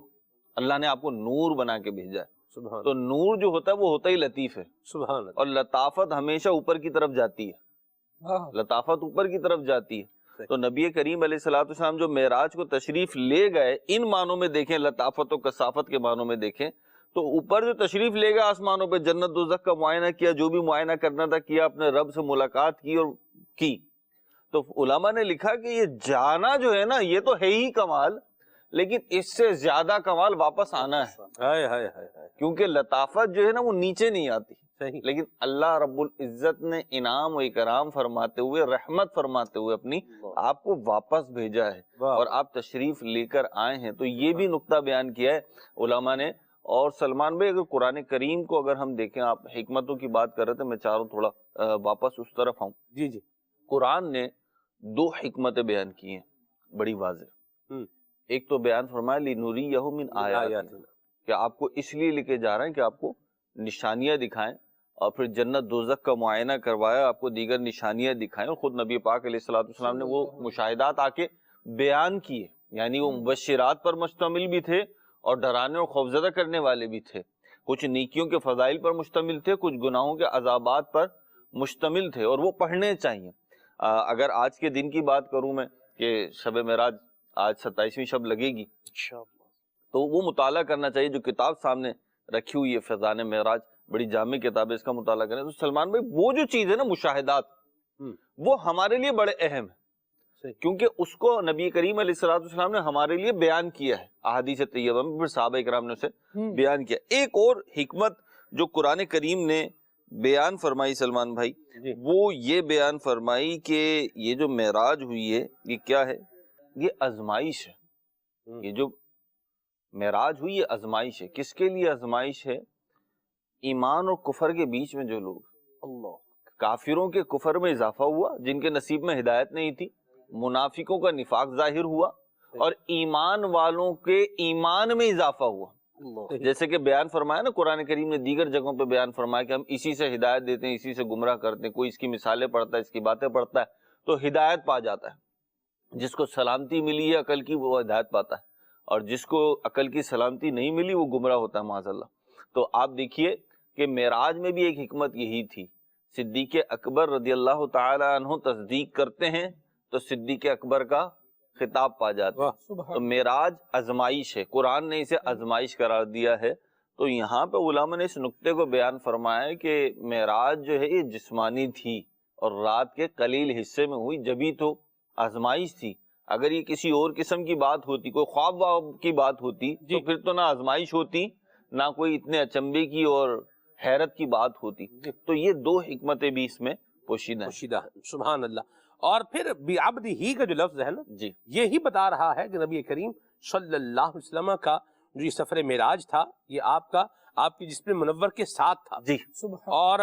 اللہ نے آپ کو نور بنا کے بھیجا ہے، تو نور جو ہوتا ہے وہ ہوتا ہی لطیف ہے، اور لطافت ہمیشہ اوپر کی طرف جاتی ہے، لطافت اوپر کی طرف جاتی ہے۔ تو نبی کریم علیہ الصلوۃ والسلام جو معراج کو تشریف لے گئے، ان معنوں میں دیکھیں، لطافت و کثافت کے معنوں میں دیکھیں، تو اوپر جو تشریف لے گئے آسمانوں پہ، جنت دوزخ کا معائنہ کیا، جو بھی معائنہ کرنا تھا کیا، اپنے رب سے ملاقات کی اور کی، تو علماء نے لکھا کہ یہ جانا جو ہے نا یہ تو ہے ہی کمال، لیکن اس سے زیادہ کمال واپس آنا ہے، کیونکہ لطافت جو ہے نا وہ نیچے نہیں آتی، لیکن اللہ رب العزت نے انعام و اکرام فرماتے ہوئے، رحمت فرماتے ہوئے اپنی آپ کو واپس بھیجا ہے، اور آپ تشریف لے کر آئے ہیں، تو یہ بھی نقطہ بیان کیا ہے علماء نے۔ اور سلمان بھائی اگر قرآن کریم کو اگر ہم دیکھیں، آپ حکمتوں کی بات کر رہے تھے، میں چاہ رہا ہوں تھوڑا واپس اس طرف آؤں۔ جی، قرآن نے دو حکمتیں بیان کی ہیں بڑی واضح، ایک تو بیان فرمایا لِنُرِيَهُ مِنْ آیاتنا، کہ آپ کو اس لیے لے کے جا رہے ہیں کہ آپ کو نشانیاں دکھائیں، اور پھر جنت دوزخ کا معائنہ کروایا، آپ کو دیگر نشانیاں دکھائیں، اور خود نبی پاک علیہ الصلوۃ والسلام نے وہ مشاہدات آ کے بیان کیے، یعنی وہ مبشرات پر مشتمل بھی تھے اور ڈرانے اور خوفزدہ کرنے والے بھی تھے، کچھ نیکیوں کے فضائل پر مشتمل تھے، کچھ گناہوں کے عذابات پر مشتمل تھے، اور وہ پڑھنے چاہیے۔ اگر آج کے دن کی بات کروں میں کہ شب معراج آج 27ویں شب لگے گی، تو وہ مطالعہ کرنا چاہیے، جو کتاب سامنے رکھی ہوئی ہے فیضان معراج، بڑی جامع کتاب ہے، اس کا مطالعہ کریں۔ تو سلمان بھائی وہ جو چیز ہے نا مشاہدات، وہ ہمارے لیے بڑے اہم ہے، کیونکہ اس کو نبی کریم علیہ الصلوۃ والسلام نے ہمارے لیے بیان کیا ہے احادیث طیبہ میں، پھر صحابہ کرام نے اسے بیان کیا۔ ایک اور حکمت جو قرآن کریم نے بیان فرمائی سلمان بھائی، وہ یہ بیان فرمائی کہ یہ جو معراج ہوئی ہے یہ کیا ہے؟ یہ آزمائش ہے۔ یہ جو معراج ہوئی یہ آزمائش ہے۔ کس کے لیے آزمائش ہے؟ ایمان اور کفر کے بیچ میں جو لوگ، اللہ، کافروں کے کفر میں اضافہ ہوا، جن کے نصیب میں ہدایت نہیں تھی، منافقوں کا نفاق ظاہر ہوا، اور ایمان والوں کے ایمان میں اضافہ ہوا۔ جیسے کہ بیان فرمایا نا قرآن کریم نے دیگر جگہوں پہ بیان فرمایا کہ ہم اسی سے ہدایت دیتے ہیں، اسی سے گمراہ کرتے ہیں، کوئی اس کی مثالیں پڑھتا ہے، اس کی باتیں پڑھتا ہے تو ہدایت پا جاتا ہے، جس کو سلامتی ملی ہے عقل کی وہ ہدایت پاتا ہے، اور جس کو عقل کی سلامتی نہیں ملی وہ گمراہ ہوتا ہے معاذ اللہ۔ تو آپ دیکھیے کہ معراج میں بھی ایک حکمت یہی تھی، صدیق اکبر رضی اللہ تعالی عنہ تصدیق کرتے ہیں تو صدیق اکبر کا خطاب پا جاتا ہے۔ تو معراج آزمائش ہے، قرآن نے اسے آزمائش قرار دیا ہے۔ تو یہاں پہ علماء نے اس نقطے کو بیان فرمایا ہے کہ معراج جو ہے یہ جسمانی تھی اور رات کے قلیل حصے میں ہوئی، جبھی تو آزمائش تھی۔ اگر یہ کسی اور قسم کی بات ہوتی، کوئی خواب واب کی بات ہوتی تو پھر تو نہ آزمائش ہوتی، نہ کوئی اتنے اچنبے کی اور حیرت کی بات ہوتی۔ تو یہ دو حکمتیں بھی اس میں پوشیدہ ہیں۔ سبحان اللہ۔ اور پھر بعبدہ کا جو لفظ ہے نا، جی، یہی بتا رہا ہے کہ نبی کریم صلی اللہ علیہ وسلم کا جو یہ سفر معراج تھا یہ آپ کی جسم منور کے ساتھ تھا۔ جی، اور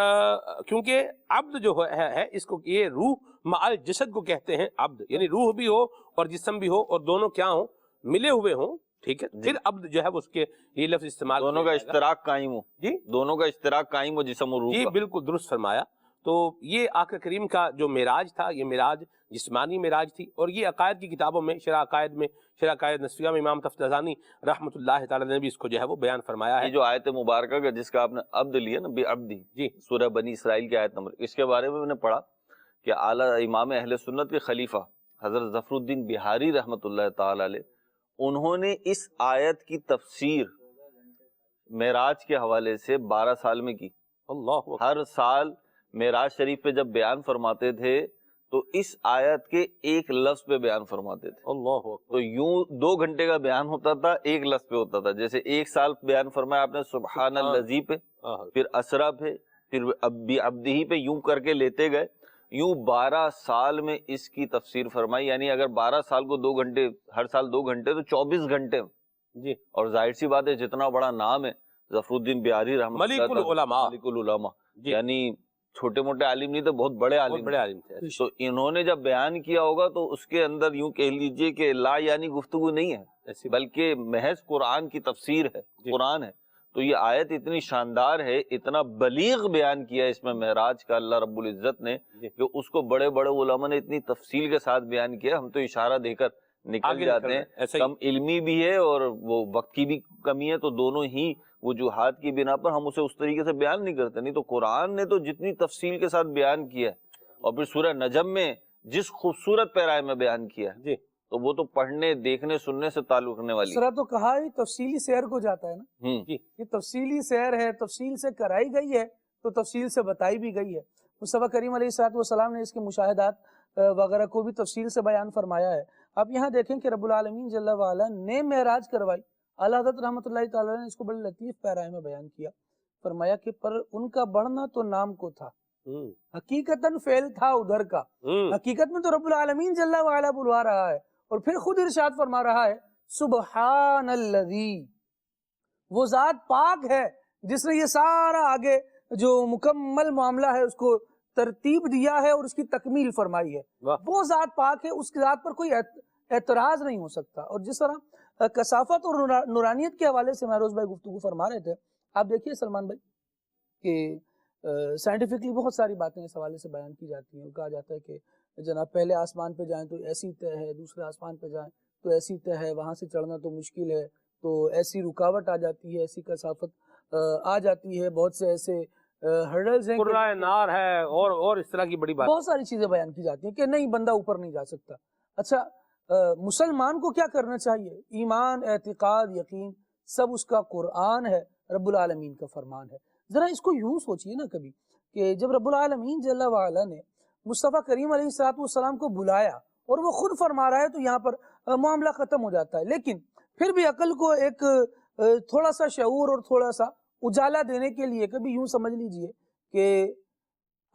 کیونکہ عبد جو ہے اس کو یہ روح مع جسد کو کہتے ہیں، عبد یعنی روح بھی ہو اور جسم بھی ہو اور دونوں کیا ہوں، ملے ہوئے ہوں، ٹھیک ہے، پھر عبد جو ہے اس کے یہ لفظ استعمال، دونوں کا اشتراک قائم ہو، جی، دونوں کا اشتراک قائم ہو جسم اور روح جی کا۔ بالکل درست فرمایا۔ تو یہ آقا کریم کا جو معراج تھا یہ معراج جسمانی معراج تھی، اور یہ عقائد کی کتابوں میں شرح عقائد نسویہ میں امام تفتزانی رحمۃ اللہ تعالی نے بھی اس کو جو ہے وہ بیان فرمایا ہے۔ یہ جو آیت مبارکہ کا جس کا آپ نے عبد لیا نا، بعبدہ، جی، سورہ بنی اسرائیل کی آیت نمبر، اس کے بارے میں نے پڑھا کہ اعلیٰ امام اہل سنت کے خلیفہ حضرت ظفر الدین بہاری رحمۃ اللہ تعالی علیہ، انہوں نے اس آیت کی تفسیر معراج کے حوالے سے 12 سال میں کی۔ اللہ، ہر سال معراج شریف پہ جب بیان فرماتے تھے تو اس آیت کے ایک لفظ پہ بیان فرماتے تھے۔ اللہ، تو یوں 2 گھنٹے کا بیان ہوتا تھا، ایک لفظ پہ ہوتا تھا۔ جیسے ایک سال بیان فرمایا آپ نے سبحان الذی پہ، پھر اسرا پہ، پھر بعبدہ پہ، یوں کر کے لیتے گئے۔ یوں 12 سال میں اس کی تفسیر فرمائی، یعنی اگر 12 سال کو 2 گھنٹے، ہر سال 2 گھنٹے تو 24 گھنٹے۔ جی، اور ظاہر سی بات ہے جتنا بڑا نام ہے ظفر الدین بہاری رحمۃ اللہ ملک العلماء، ملک العلماء، جی، یعنی چھوٹے موٹے عالم نہیں تھے، بہت بڑے عالم تھے۔ تو انہوں نے جب بیان کیا ہوگا تو اس کے اندر یوں کہہ لیجئے کہ لا یعنی گفتگو نہیں ہے، بلکہ محض قرآن کی تفسیر ہے، قرآن ہے۔ تو یہ آیت اتنی شاندار ہے، اتنا بلیغ بیان کیا ہے اس میں معراج کا اللہ رب العزت نے کہ اس کو بڑے بڑے علماء نے اتنی تفصیل کے ساتھ بیان کیا، ہم تو اشارہ دے کر نکل جاتے ہیں۔ کم علمی بھی ہے اور وہ وقت کی بھی کمی ہے، تو دونوں ہی وجوہات کی بنا پر ہم اسے اس طریقے سے بیان نہیں کرتے۔ نہیں تو قرآن نے تو جتنی تفصیل کے ساتھ بیان کیا ہے، اور پھر سورہ نجم میں جس خوبصورت پیرائے میں بیان کیا ہے، تو وہ تو پڑھنے، دیکھنے، سننے سے تعلق رکھنے والی سرا تو کہا ہی تفصیلی سیر کو جاتا ہے نا، یہ تفصیلی سیر ہے، تفصیل سے کرائی گئی ہے تو تفصیل سے بتائی بھی گئی ہے۔ مصطفیٰ کریم علیہ الصلوۃ والسلام نے اس کے مشاہدات وغیرہ کو بھی تفصیل سے بیان فرمایا ہے۔ آپ یہاں دیکھیں کہ رب العالمین جل وعلا نے معراج کروائی، اعلیٰ حضرت رحمۃ اللہ تعالی نے اس کو بڑے لطیف پیرائے میں بیان کیا، فرمایا کہ پر ان کا بڑھنا تو نام کو تھا، حقیقتاً فعل تھا ادھر کا، حقیقت میں تو رب العالمین جل وعلا بلوا رہا ہے، اور پھر خود ارشاد فرما رہا ہے سبحان الذی، وہ ذات پاک ہے جس نے یہ سارا آگے جو مکمل معاملہ ہے اس کو ترتیب دیا ہے اور اس کی تکمیل فرمائی ہے۔ وہ ذات پاک ہے، اس کی ذات پر کوئی اعتراض نہیں ہو سکتا۔ اور جس طرح کثافت اور نورانیت کے حوالے سے مہروز بھائی گفتگو فرما رہے تھے. آپ دیکھیے سلمان بھائی کہ سائنٹیفکلی بہت ساری باتیں اس حوالے سے بیان کی جاتی ہیں. کہا جاتا ہے کہ جناب پہلے آسمان پہ جائیں تو ایسی طے ہے, دوسرے آسمان پہ جائیں تو ایسی طے ہے, وہاں سے چڑھنا تو مشکل ہے, تو ایسی رکاوٹ آ جاتی ہے, ایسی کثافت آ جاتی ہے, بہت سے ایسے ہرڈلز ہیں, قرآن نار ہے اور اس طرح کی بڑی بات, بہت ساری چیزیں بیان کی جاتی ہیں کہ نہیں بندہ اوپر نہیں جا سکتا. اچھا مسلمان کو کیا کرنا چاہیے؟ ایمان, اعتقاد, یقین سب اس کا قرآن ہے, رب العالمین کا فرمان ہے. ذرا اس کو یوں سوچئے نا کبھی کہ جب رب العالمین جل وعلا نے مصطفیٰ کریم علیہ السلام کو بلایا اور وہ خود فرما رہا ہے تو یہاں پر معاملہ ختم ہو جاتا ہے. لیکن پھر بھی عقل کو ایک تھوڑا سا شعور اور تھوڑا سا اجالا دینے کے لیے کبھی یوں سمجھ لیجئے کہ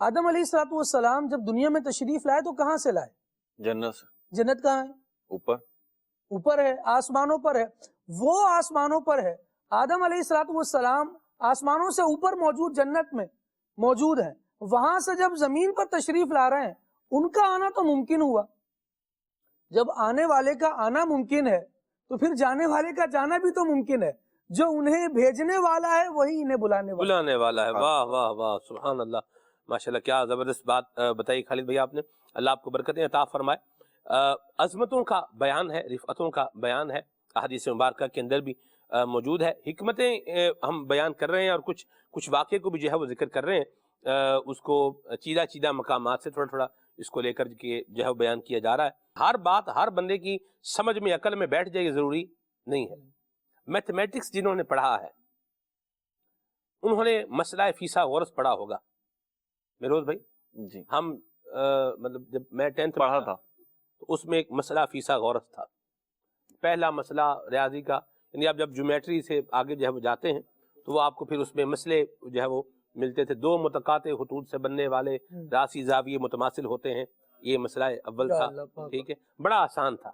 آدم علیہ السلام جب دنیا میں تشریف لائے تو کہاں سے لائے؟ جنت سے. جنت کہاں ہے؟ اوپر ہے, آسمانوں پر ہے. وہ آسمانوں پر ہے, آدم علیہ السلام آسمانوں سے اوپر موجود جنت میں موجود ہیں. وہاں سے جب زمین پر تشریف لا رہے ہیں, ان کا آنا تو ممکن ہوا. جب آنے والے کا آنا ممکن ہے تو پھر جانے والے کا جانا بھی تو ممکن ہے. جو انہیں بھیجنے والا ہے وہی انہیں بلانے والا ہے. واہ واہ واہ, سبحان اللہ, ماشاءاللہ, کیا زبردست بات بتائی خالد بھائی آپ نے. اللہ آپ کو برکتیں عطا فرمائے. عظمتوں کا بیان ہے, رفعتوں کا بیان ہے, احادیث مبارکہ کے اندر بھی موجود ہے. حکمتیں ہم بیان کر رہے ہیں اور کچھ واقعے کو بھی جو ہے وہ ذکر کر رہے ہیں. اس کو چیدہ مقامات سے تھوڑا اس کو لے کر کے جو ہے بیان کیا جا رہا ہے. ہر بات ہر بندے کی سمجھ میں, عقل میں بیٹھ جائے, یہ ضروری نہیں ہے. میتھمیٹکس جنہوں نے پڑھا ہے انہوں نے مسئلہ فیثاغورس پڑھا ہوگا. مہروز بھائی جی, ہم مطلب جب میں 10th پڑھا تھا تو اس میں ایک مسئلہ فیثاغورس تھا. پہلا مسئلہ ریاضی کا, یعنی آپ جب جیومیٹری سے آگے جو ہے وہ جاتے ہیں تو وہ آپ کو پھر اس میں مسئلے جو ہے وہ ملتے تھے. دو متقاطع خطوط سے بننے والے راسی زاویے متماثل ہوتے ہیں, یہ مسئلہ اول تھا. ٹھیک ہے, بڑا آسان تھا.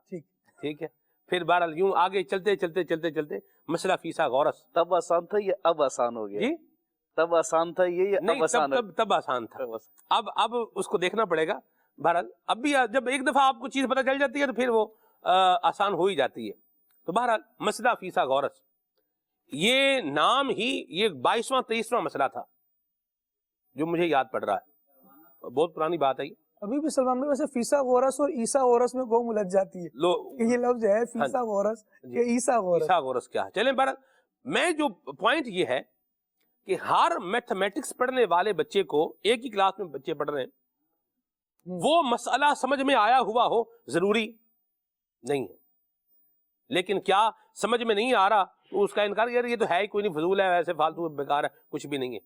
ٹھیک ہے, پھر بہرحال یوں آگے چلتے مسئلہ فیثاغورس. تب آسان تھا یہ اب آسان ہو گیا؟ جی, تب آسان تھا یہ اب آسان ہے؟ تب آسان تھا. اب اس کو دیکھنا پڑے گا. بہرحال اب بھی جب ایک دفعہ آپ کو چیز پتہ چل جاتی ہے تو پھر وہ آسان ہو ہی جاتی ہے. تو بہرحال مسئلہ فیثاغورس, یہ نام ہی یہ 22واں 23واں مسئلہ تھا جو مجھے یاد پڑ رہا ہے. بہت پرانی بات ہے یہ. ابھی بھی سلمان بھائی ویسے فیثاغورس اور عیساغورس میں قوم الجھ جاتی ہے کہ یہ لفظ ہے فیثاغورس کہ عیساغورس کیا ہے. چلیں بہرحال میں جو پوائنٹ یہ ہے کہ ہر میتھمیٹکس پڑھنے والے بچے کو, ایک ہی کلاس میں بچے پڑھ رہے ہیں, وہ مسئلہ سمجھ میں آیا ہوا ہو ضروری نہیں ہے. لیکن کیا سمجھ میں نہیں آ رہا تو اس کا انکار, یار یہ تو ہے ہی کوئی نہیں, فضول ہے, ایسے فالتو بیکار ہے, کچھ بھی نہیں ہے.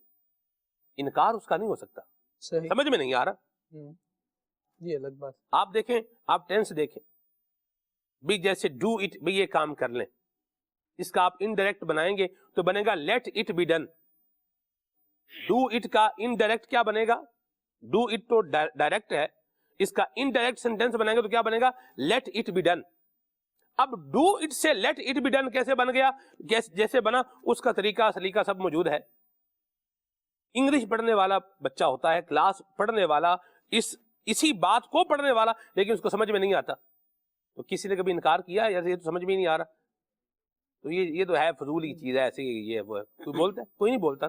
انکار اس کا نہیں ہو سکتا. سمجھ میں نہیں آ رہا, یہ الگ بات. آپ دیکھیں, آپ ٹینس دیکھیں بھی, جیسے ڈو اٹ, بھی یہ کام کر لیں, اس کا آپ انڈائریکٹ بنائیں گے تو بنے گا let it be done. Do it کا انڈائریکٹ کیا بنے گا؟ ڈو اٹ تو ڈائریکٹ ہے, اس کا انڈائریکٹ سینٹینس بنائیں گے تو کیا بنے گا؟ Let it be done. اب ڈو اٹ سے لیٹ اٹ بی ڈن کیسے بن گیا؟ جیسے بنا اس کا طریقہ سلیقہ سب موجود ہے. انگلش پڑھنے والا بچہ ہوتا ہے, کلاس پڑھنے والا, اسی بات کو پڑھنے والا, لیکن اس کو سمجھ میں نہیں آتا. تو کسی نے کبھی انکار کیا یا یہ تو سمجھ میں نہیں آ رہا, تو یہ تو ہے فضول کی چیز ہے, ایسے یہ وہ ہے, کوئی بولتا ہے؟ کوئی نہیں بولتا.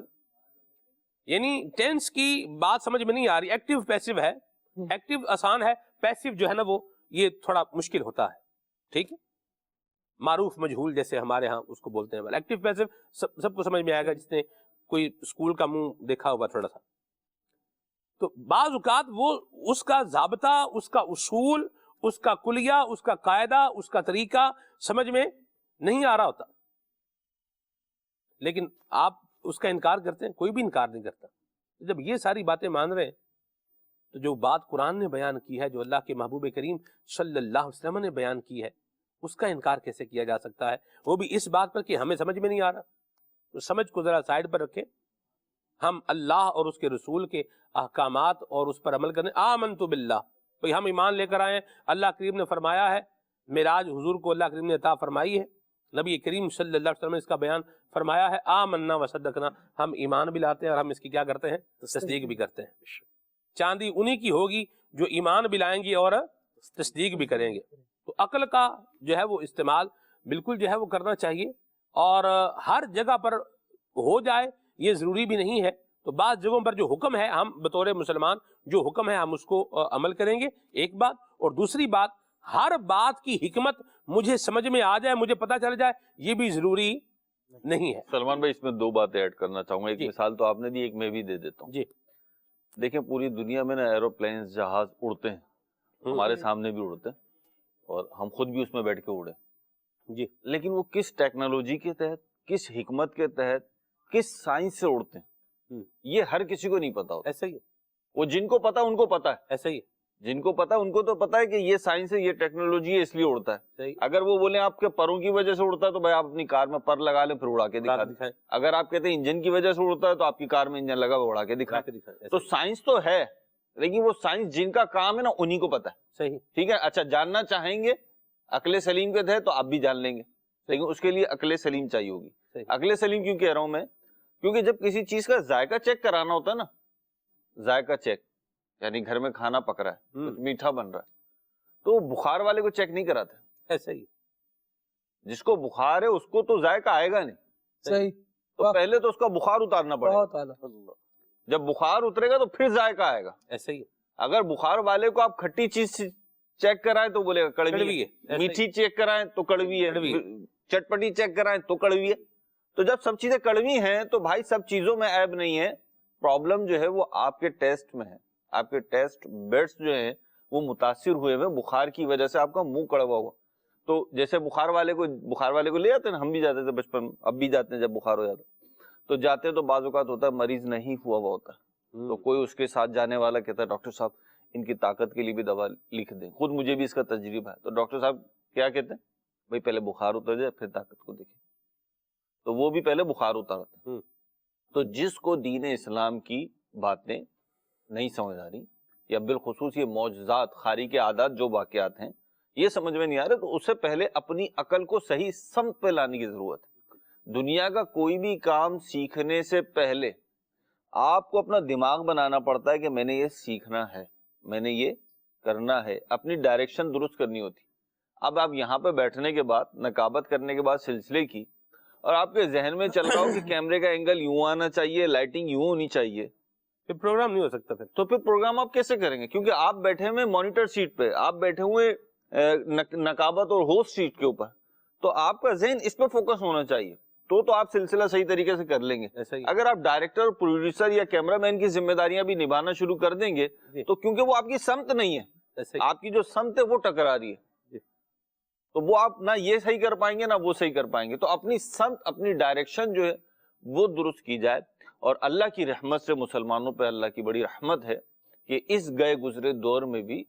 یعنی ٹینس کی بات سمجھ میں نہیں آ رہی. ایکٹیو پیسو ہے, ایکٹیو آسان ہے, پیسو جو ہے نا وہ یہ تھوڑا مشکل ہوتا ہے. ٹھیک ہے, معروف مجہول جیسے ہمارے ہاں اس کو بولتے ہیں. ایکٹیو پیسو سب کو سمجھ میں آئے گا جس نے کوئی اسکول کا منہ دیکھا ہوگا تھوڑا سا. تو بعض اوقات وہ اس کا ضابطہ, اس کا اصول, اس کا کلیہ, اس کا قاعدہ, اس کا طریقہ سمجھ میں نہیں آ رہا ہوتا, لیکن آپ اس کا انکار کرتے ہیں. کوئی بھی انکار نہیں کرتا. جب یہ ساری باتیں مان رہے ہیں تو جو بات قرآن نے بیان کی ہے, جو اللہ کے محبوب کریم صلی اللہ علیہ وسلم نے بیان کی ہے, اس کا انکار کیسے کیا جا سکتا ہے؟ وہ بھی اس بات پر کہ ہمیں سمجھ میں نہیں آ رہا. تو سمجھ کو ذرا سائڈ پر رکھیں, ہم اللہ اور اس کے رسول کے احکامات اور اس پر عمل کرنے. آمنت باللہ, بھئی ہم ایمان لے کر آئے ہیں. اللہ کریم نے فرمایا ہے, معراج حضور کو اللہ کریم نے عطا فرمائی ہے, نبی کریم صلی اللہ علیہ وسلم نے اس کا بیان فرمایا ہے. آمنا وصدقنا, ہم ایمان بھی لاتے ہیں اور ہم اس کی کیا کرتے ہیں؟ تصدیق بھی کرتے ہیں. چاندی انہی کی ہوگی جو ایمان بھی لائیں گی اور تصدیق بھی کریں گے. تو عقل کا جو ہے وہ استعمال بالکل جو ہے وہ کرنا چاہیے، اور ہر جگہ پر ہو جائے یہ ضروری بھی نہیں ہے. تو بعض جگہوں پر جو حکم ہے ہم بطور مسلمان جو حکم ہے ہم اس کو عمل کریں گے، ایک بات. اور دوسری بات، ہر بات کی حکمت مجھے سمجھ میں آ جائے، مجھے پتہ چل جائے، یہ بھی ضروری نہیں ہے. سلمان بھائی اس میں دو باتیں ایڈ کرنا چاہوں گا. ایک مثال تو آپ نے دی، ایک میں بھی دے دیتا ہوں. جی دیکھیں پوری دنیا میں نا ایروپلینز، جہاز اڑتے ہیں، ہمارے سامنے بھی اڑتے ہیں اور ہم خود بھی اس میں بیٹھ کے اڑے جی، لیکن وہ کس ٹیکنالوجی کے تحت، کس حکمت کے تحت، کس سائنس سے اڑتے ہیں یہ ہر کسی کو نہیں پتا ہوتا. ایسا ہی ہے، وہ جن کو پتا ان کو پتا ہے، ایسا ہی ہے. جن کو پتا ان کو تو پتا ہے کہ یہ سائنس ہے، یہ ٹیکنالوجی ہے، اس لیے اڑتا ہے. صحیح. اگر وہ بولیں آپ کے پروں کی وجہ سے اڑتا ہے تو بھائی آپ اپنی کار میں پر لگا لیں پھر اڑا کے دکھا دیں. اگر آپ کہتے ہیں انجن کی وجہ سے اڑتا ہے تو آپ کی کار میں انجن لگا اڑا کے دکھا. تو سائنس تو ہے لیکن وہ سائنس جن کا کام ہے نا انہی کو پتا ہے. صحیح، ٹھیک ہے. اچھا جاننا چاہیں گے عقل سلیم کے تحت تو آپ بھی جان لیں گے، لیکن اس کے لیے عقل سلیم چاہیے ہوگی. عقل سلیم کیوں کہہ رہا ہوں میں؟ کیونکہ جب کسی چیز کا ذائقہ چیک کرانا ہوتا ہے نا، ذائقہ چیک یعنی گھر میں کھانا پک رہا ہے، کچھ میٹھا بن رہا ہے، تو بخار والے کو چیک نہیں کراتے. ایسا ہی. جس کو بخار ہے اس کو تو ذائقہ آئے گا نہیں. صحیح. تو پہلے تو اس کا بخار اتارنا پڑے گا. جب بخار اترے گا تو پھر ذائقہ آئے گا. ایسا ہی. اگر بخار والے کو آپ کھٹی چیز چیک کرائیں تو بولے گا کڑوی ہے، میٹھی چیک کرائیں تو کڑوی ہے، چٹپٹی چیک کرائیں تو کڑوی ہے. تو جب سب چیزیں کڑوی ہیں تو بھائی سب چیزوں میں عیب نہیں ہے. پرابلم جو ہے وہ آپ کے ٹیسٹ میں ہے. آپ کے ٹیسٹ بیڈز جو ہیں وہ متاثر ہوئے ہوئے بخار کی وجہ سے، آپ کا منہ کڑوا ہوا. تو جیسے بخار والے کو لے جاتے ہیں، ہم بھی جاتے تھے بچپن میں، اب بھی جاتے ہیں جب بخار ہو جاتا تو جاتے تو بعض اوقات ہوتا ہے مریض نہیں ہوا ہوتا تو کوئی اس کے ساتھ جانے والا کہتا ہے ڈاکٹر صاحب ان کی طاقت کے لیے بھی دوا لکھ دیں. خود مجھے بھی اس کا تجربہ ہے. تو ڈاکٹر صاحب کیا کہتے ہیں؟ بھائی پہلے بخار اتر جائے پھر طاقت کو دیکھیں. تو وہ بھی پہلے بخار اتارتے ہیں. تو جس کو دین اسلام کی باتیں نہیں سمجھ آ رہی یا بالخصوص یہ معجزات، خارق عادات جو واقعات ہیں یہ سمجھ میں نہیں آ رہے، تو اس سے پہلے اپنی عقل کو صحیح سمت پہ لانے کی ضرورت ہے. دنیا کا کوئی بھی کام سیکھنے سے پہلے آپ کو اپنا دماغ بنانا پڑتا ہے کہ میں نے یہ سیکھنا ہے، میں نے یہ کرنا ہے، اپنی ڈائریکشن درست کرنی ہوتی. اب آپ یہاں پہ بیٹھنے کے بعد، نقابت کرنے کے بعد سلسلے کی، اور آپ کے ذہن میں چل رہا ہو کہ کیمرے کا اینگل یوں آنا چاہیے، لائٹنگ یوں ہونی چاہیے، پھر پروگرام نہیں ہو سکتا. تو پھر پروگرام آپ کیسے کریں گے؟ کیونکہ آپ بیٹھے ہوئے مانیٹر سیٹ پہ، آپ بیٹھے ہوئے نقابت اور ہوسٹ سیٹ کے اوپر، تو آپ کا ذہن اس پہ فوکس ہونا چاہیے، تو آپ سلسلہ صحیح طریقے سے کر لیں گے. اگر آپ ڈائریکٹر، پروڈیوسر یا کیمرہ مین کی ذمہ داریاں بھی نبھانا شروع کر دیں گے تو کیونکہ وہ آپ کی سمت نہیں ہے، آپ کی جو سمت ہے وہ ٹکرا رہی ہے، تو وہ آپ نہ یہ صحیح کر پائیں گے نہ وہ صحیح کر پائیں گے. تو اپنی سمت، اپنی ڈائریکشن جو ہے وہ درست کی جائے. اور اللہ کی رحمت سے مسلمانوں پہ اللہ کی بڑی رحمت ہے کہ اس گئے گزرے دور میں بھی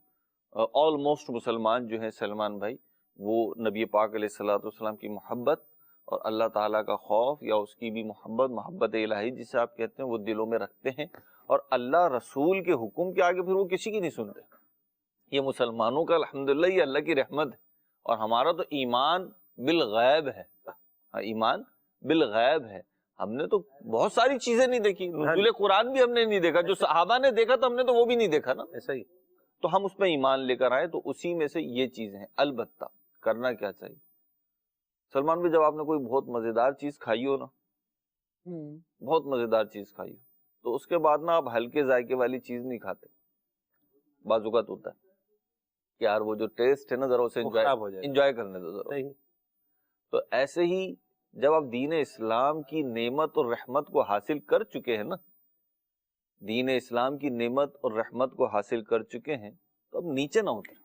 آلموسٹ مسلمان جو ہیں سلمان بھائی، وہ نبی پاک علیہ الصلوۃ والسلام کی محبت اور اللہ تعالیٰ کا خوف یا اس کی بھی محبت الہی جسے آپ کہتے ہیں وہ دلوں میں رکھتے ہیں، اور اللہ رسول کے حکم کے آگے پھر وہ کسی کی نہیں سنتے. یہ مسلمانوں کا الحمدللہ یہ اللہ کی رحمت ہے. اور ہمارا تو ایمان بالغیب ہے، ایمان بالغیب ہے. ہم نے تو بہت ساری چیزیں نہیں دیکھی، نزول قرآن بھی ہم نے نہیں دیکھا، جو صحابہ نے دیکھا تو ہم نے تو وہ بھی نہیں دیکھا نا. ایسا ہی. تو ہم اس پہ ایمان لے کر آئے، تو اسی میں سے یہ چیزیں ہیں. البتہ کرنا کیا چاہیے سلمان بھی، جب آپ نے کوئی بہت مزیدار چیز کھائی ہو نا، بہت مزیدار چیز کھائی ہو، تو اس کے بعد نا آپ ہلکے ذائقے والی چیز نہیں کھاتے. بعض اوقات ہوتا ہے کہ یار وہ جو ٹیسٹ ہے نا ذرا اسے انجوائے کرنے دو ذرا. تو ایسے ہی جب آپ دین اسلام کی نعمت اور رحمت کو حاصل کر چکے ہیں نا، دین اسلام کی نعمت اور رحمت کو حاصل کر چکے ہیں، تو اب نیچے نہ اتریں.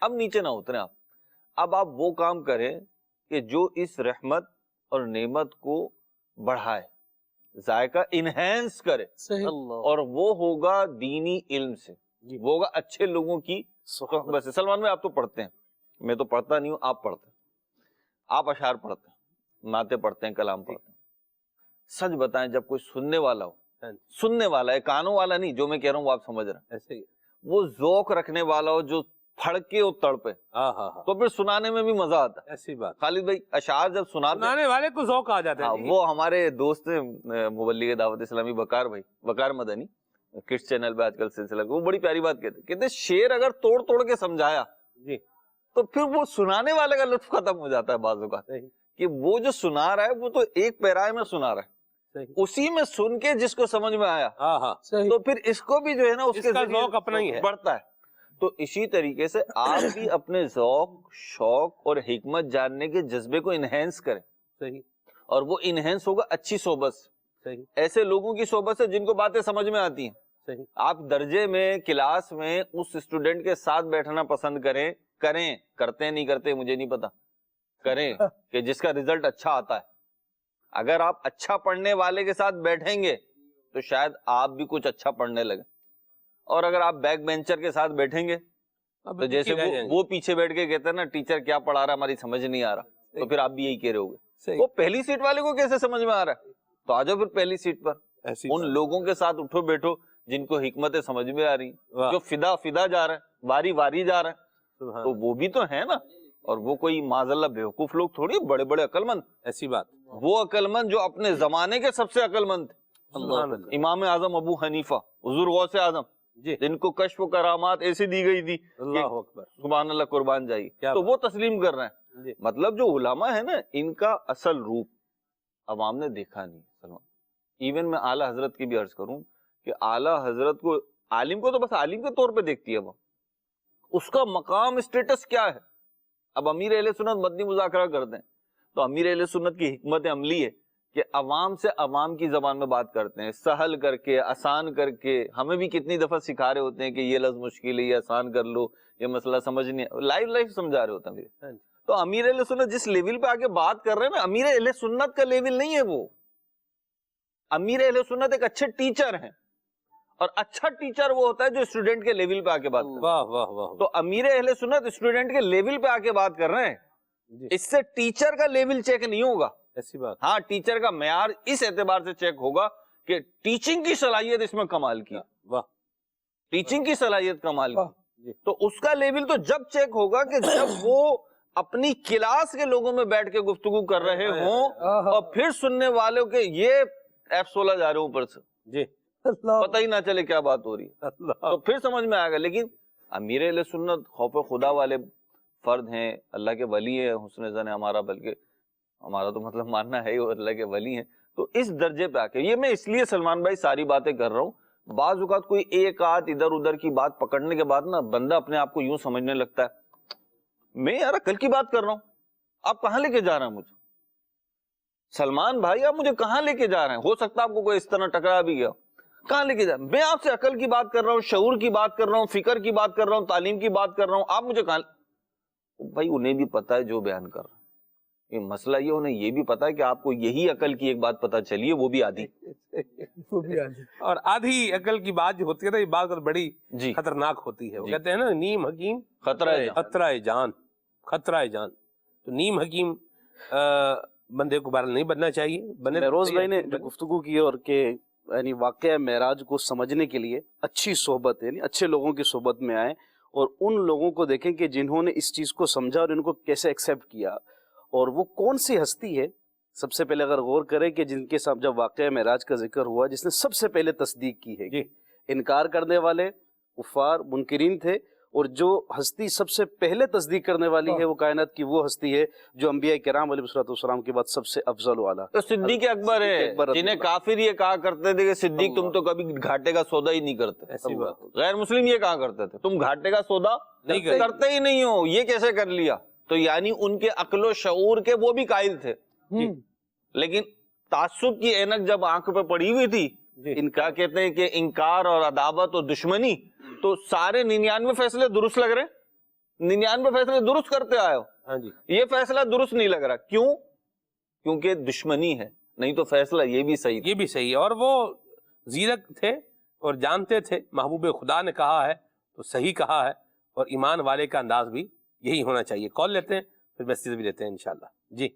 اب نیچے نہ اتریں آپ. اب آپ وہ کام کریں کہ جو اس رحمت اور نعمت کو بڑھائے، ذائقہ انہینس کرے. اور وہ ہوگا دینی علم سے، وہ ہوگا اچھے لوگوں کی صحبت سے. سلمان میں آپ تو پڑھتے ہیں، میں تو پڑھتا نہیں ہوں، آپ پڑھتے ہیں، آپ اشعار پڑھتے ہیں، نعتیں پڑھتے ہیں، کلام پڑھتے ہیں. سچ بتائیں جب کوئی سننے والا ہو، سننے والا ہے، کانوں والا نہیں، جو میں کہہ رہا ہوں وہ آپ سمجھ رہے ہیں، وہ ذوق رکھنے والا ہو، جو پھڑکے اور تڑپے، تو پھر سنانے میں بھی مزہ آتا ہے. ایسی بات. خالد بھائی اشعار جب سنانے والے کو ذوق آ جاتا ہے. وہ ہمارے دوست مبلغ دعوت اسلامی بکار بھائی، بکار مدنی، کڈس چینل پہ آج کل سلسلہ، وہ بڑی پیاری بات کہتے ہیں شعر اگر توڑ توڑ کے سمجھایا تو پھر وہ سنانے والے کا لطف ختم ہو جاتا ہے بعض اوقات کہ وہ جو سنا رہا ہے وہ تو ایک پیرائے میں سنا رہا ہے, اسی میں سن کے جس کو سمجھ میں آیا تو پھر اس کو بھی جو ہے نا اس کے ذوق اپنا ہی بڑھتا ہے. تو اسی طریقے سے آپ بھی اپنے ذوق, شوق اور حکمت جاننے کے جذبے کو انہینس کریں, اور وہ انہینس ہوگا اچھی صحبت سے, ایسے لوگوں کی صحبت سے جن کو باتیں سمجھ میں آتی ہیں. آپ درجے میں, کلاس میں اس اسٹوڈنٹ کے ساتھ بیٹھنا پسند کریں, کرتے نہیں کرتے مجھے نہیں پتا, کریں کہ جس کا رزلٹ اچھا آتا ہے. اگر آپ اچھا پڑھنے والے کے ساتھ بیٹھیں گے تو شاید آپ بھی کچھ اچھا پڑھنے لگیں, اور اگر آپ بیک بینچر کے ساتھ بیٹھیں گے تو جیسے وہ پیچھے بیٹھ کے کہتے ہیں نا ٹیچر کیا پڑھا رہا ہے ہماری سمجھ نہیں آ رہا, تو پھر آپ بھی یہی کہہ رہے ہوگے وہ پہلی سیٹ والے کو کیسے سمجھ میں آ رہا ہے, تو آ جاؤ پھر پہلی سیٹ پر. ان لوگوں کے ساتھ اٹھو بیٹھو جن کو حکمتیں سمجھ میں آ رہی, جو فدا جا رہا ہے, واری جا رہا ہے, تو وہ بھی تو ہے نا. اور وہ کوئی معذاللہ بیوقوف لوگ تھوڑی, بڑے بڑے عقل مند. ایسی بات, وہ عقل مند جو اپنے زمانے کے سب سے عقل مند تھے, امام اعظم ابو حنیفہ, حضور غوث اعظم, جن کو کشف و کرامات ایسی دی گئی تھی, اللہ اکبر, سبحان اللہ, قربان جائی, تو وہ تسلیم کر رہے ہیں. مطلب جو علماء ہے نا ان کا اصل روپ عوام نے دیکھا نہیں. ایون میں اعلیٰ حضرت کی بھی عرض کروں کہ اعلیٰ حضرت کو, عالم کو تو بس عالم کے طور پہ دیکھتی ہے وہ, اس کا مقام اسٹیٹس کیا ہے. اب امیر اہل سنت مدنی مذاکرہ کرتے ہیں تو امیر اہل سنت کی حکمت عملی ہے کہ عوام سے عوام کی زبان میں بات کرتے ہیں, سہل کر کے, آسان کر کے. ہمیں بھی کتنی دفعہ سکھا رہے ہوتے ہیں کہ یہ لفظ مشکل ہے, یہ آسان کر لو, یہ مسئلہ سمجھ نہیں, لائیو سمجھا رہے ہوتے ہیں. تو امیر اہل سنت جس لیول پہ آگے بات کر رہے ہیں نا, امیر اہل سنت کا لیول نہیں ہے وہ. امیر اہل سنت ایک اچھے ٹیچر ہیں, اور اچھا ٹیچر وہ ہوتا ہے جو اسٹوڈنٹ کے لیول پہ آگے بات کرتا ہے. تو امیر اہل سنت اسٹوڈنٹ کے لیول پہ آگے بات کر رہے ہیں, اس سے ٹیچر کا لیول چیک نہیں ہوگا. ایسی بات, ہاں ٹیچر کا معیار اس اعتبار سے چیک ہوگا کہ ٹیچنگ کی صلاحیت اس میں کمال کی, ٹیچنگ کی صلاحیت کمال کی. تو اس کا لیول تو جب چیک ہوگا کہ جب وہ اپنی کلاس کے لوگوں میں بیٹھ کے گفتگو کر رہے ہوں اور پھر سننے والوں کے یہ F16 جا رہے اوپر سے, جی پتہ ہی نہ چلے کیا بات ہو رہی ہے, تو پھر سمجھ میں آئے گا. لیکن امیر اہل سنت خوف خدا والے فرد ہیں, اللہ کے ولی ہیں, حسن زن ہے ہمارا, بلکہ ہمارا تو مطلب ماننا ہے وہ اللہ کے ولی ہیں. تو اس درجے پہ آ کے, یہ میں اس لیے سلمان بھائی ساری باتیں کر رہا ہوں, بعض اوقات کوئی ایک آدھ ادھر ادھر کی بات پکڑنے کے بعد نا بندہ اپنے آپ کو یوں سمجھنے لگتا ہے میں یار عقل کی بات کر رہا ہوں, آپ کہاں لے کے جا رہے ہیں مجھے سلمان بھائی, آپ مجھے کہاں لے کے جا رہے ہیں. ہو سکتا ہے آپ کو کوئی اس طرح ٹکرا بھی گیا, کہاں لے کے جا رہے ہیں. میں آپ سے عقل کی بات کر رہا ہوں, شعور کی بات کر رہا ہوں, فکر کی بات کر رہا ہوں, تعلیم کی بات کر رہا ہوں, آپ مجھے کہاں. بھائی انہیں بھی پتا ہے جو بیان کر رہا ہے, یہ مسئلہ یہ انہیں یہ بھی پتا ہے کہ آپ کو یہی عقل کی ایک بات پتا چلی ہے, وہ بھی آدھی. اور آدھی عقل کی بات جو ہوتی ہے نا, یہ بات بڑی خطرناک ہوتی ہے. وہ کہتے ہیں نا نیم حکیم خطرہ جان, خطرہ جان. تو نیم حکیم بندے کو بہرحال نہیں بننا چاہیے. روز بھائی نے جو گفتگو کی اور کہ یعنی واقعہ معراج کو سمجھنے کے لیے اچھی صحبت یعنی اچھے لوگوں کی صحبت میں آئیں اور ان لوگوں کو دیکھیں کہ جنہوں نے اس چیز کو سمجھا اور ان کو کیسے ایکسیپٹ کیا, اور وہ کون سی ہستی ہے. سب سے پہلے اگر غور کریں کہ جن کے ساتھ جب واقعہ معراج کا ذکر ہوا, جس نے سب سے پہلے تصدیق کی ہے, انکار کرنے والے کفار منکرین تھے, اور جو ہستی سب سے پہلے تصدیق کرنے والی ہے وہ کائنات کی وہ ہستی ہے جو انبیاء کرام علیہ الصلوۃ والسلام کے بعد سب سے افضل والا, تو صدیق اکبر ہے, جنہیں کافر یہ کہا کرتے تھے کہ صدیق تم تو کبھی گھاٹے کا سودا ہی نہیں کرتے. ایسی بات, غیر مسلم یہ کہا کرتے تھے تم گھاٹے کا سودا کرتے ہی نہیں ہو, یہ کیسے کر لیا. تو یعنی ان کے عقل و شعور کے وہ بھی قائل تھے, لیکن تعصب کی اینک جب آنکھ پہ پڑی ہوئی تھی, ان کا کہتے ہیں کہ انکار اور عداوت اور دشمنی, تو سارے 99 فیصلے درست لگ رہے ہیں, 99 فیصلے درست کرتے آئے ہو, یہ فیصلہ درست نہیں لگ رہا. کیوں؟ کیونکہ دشمنی ہے, نہیں تو فیصلہ یہ بھی صحیح, یہ بھی صحیح ہے. اور وہ زیرک تھے اور جانتے تھے محبوب خدا نے کہا ہے تو صحیح کہا ہے, اور ایمان والے کا انداز بھی یہی ہونا چاہیے. کال لیتے ہیں پھر میسیج بھی لیتے ہیں انشاءاللہ. جی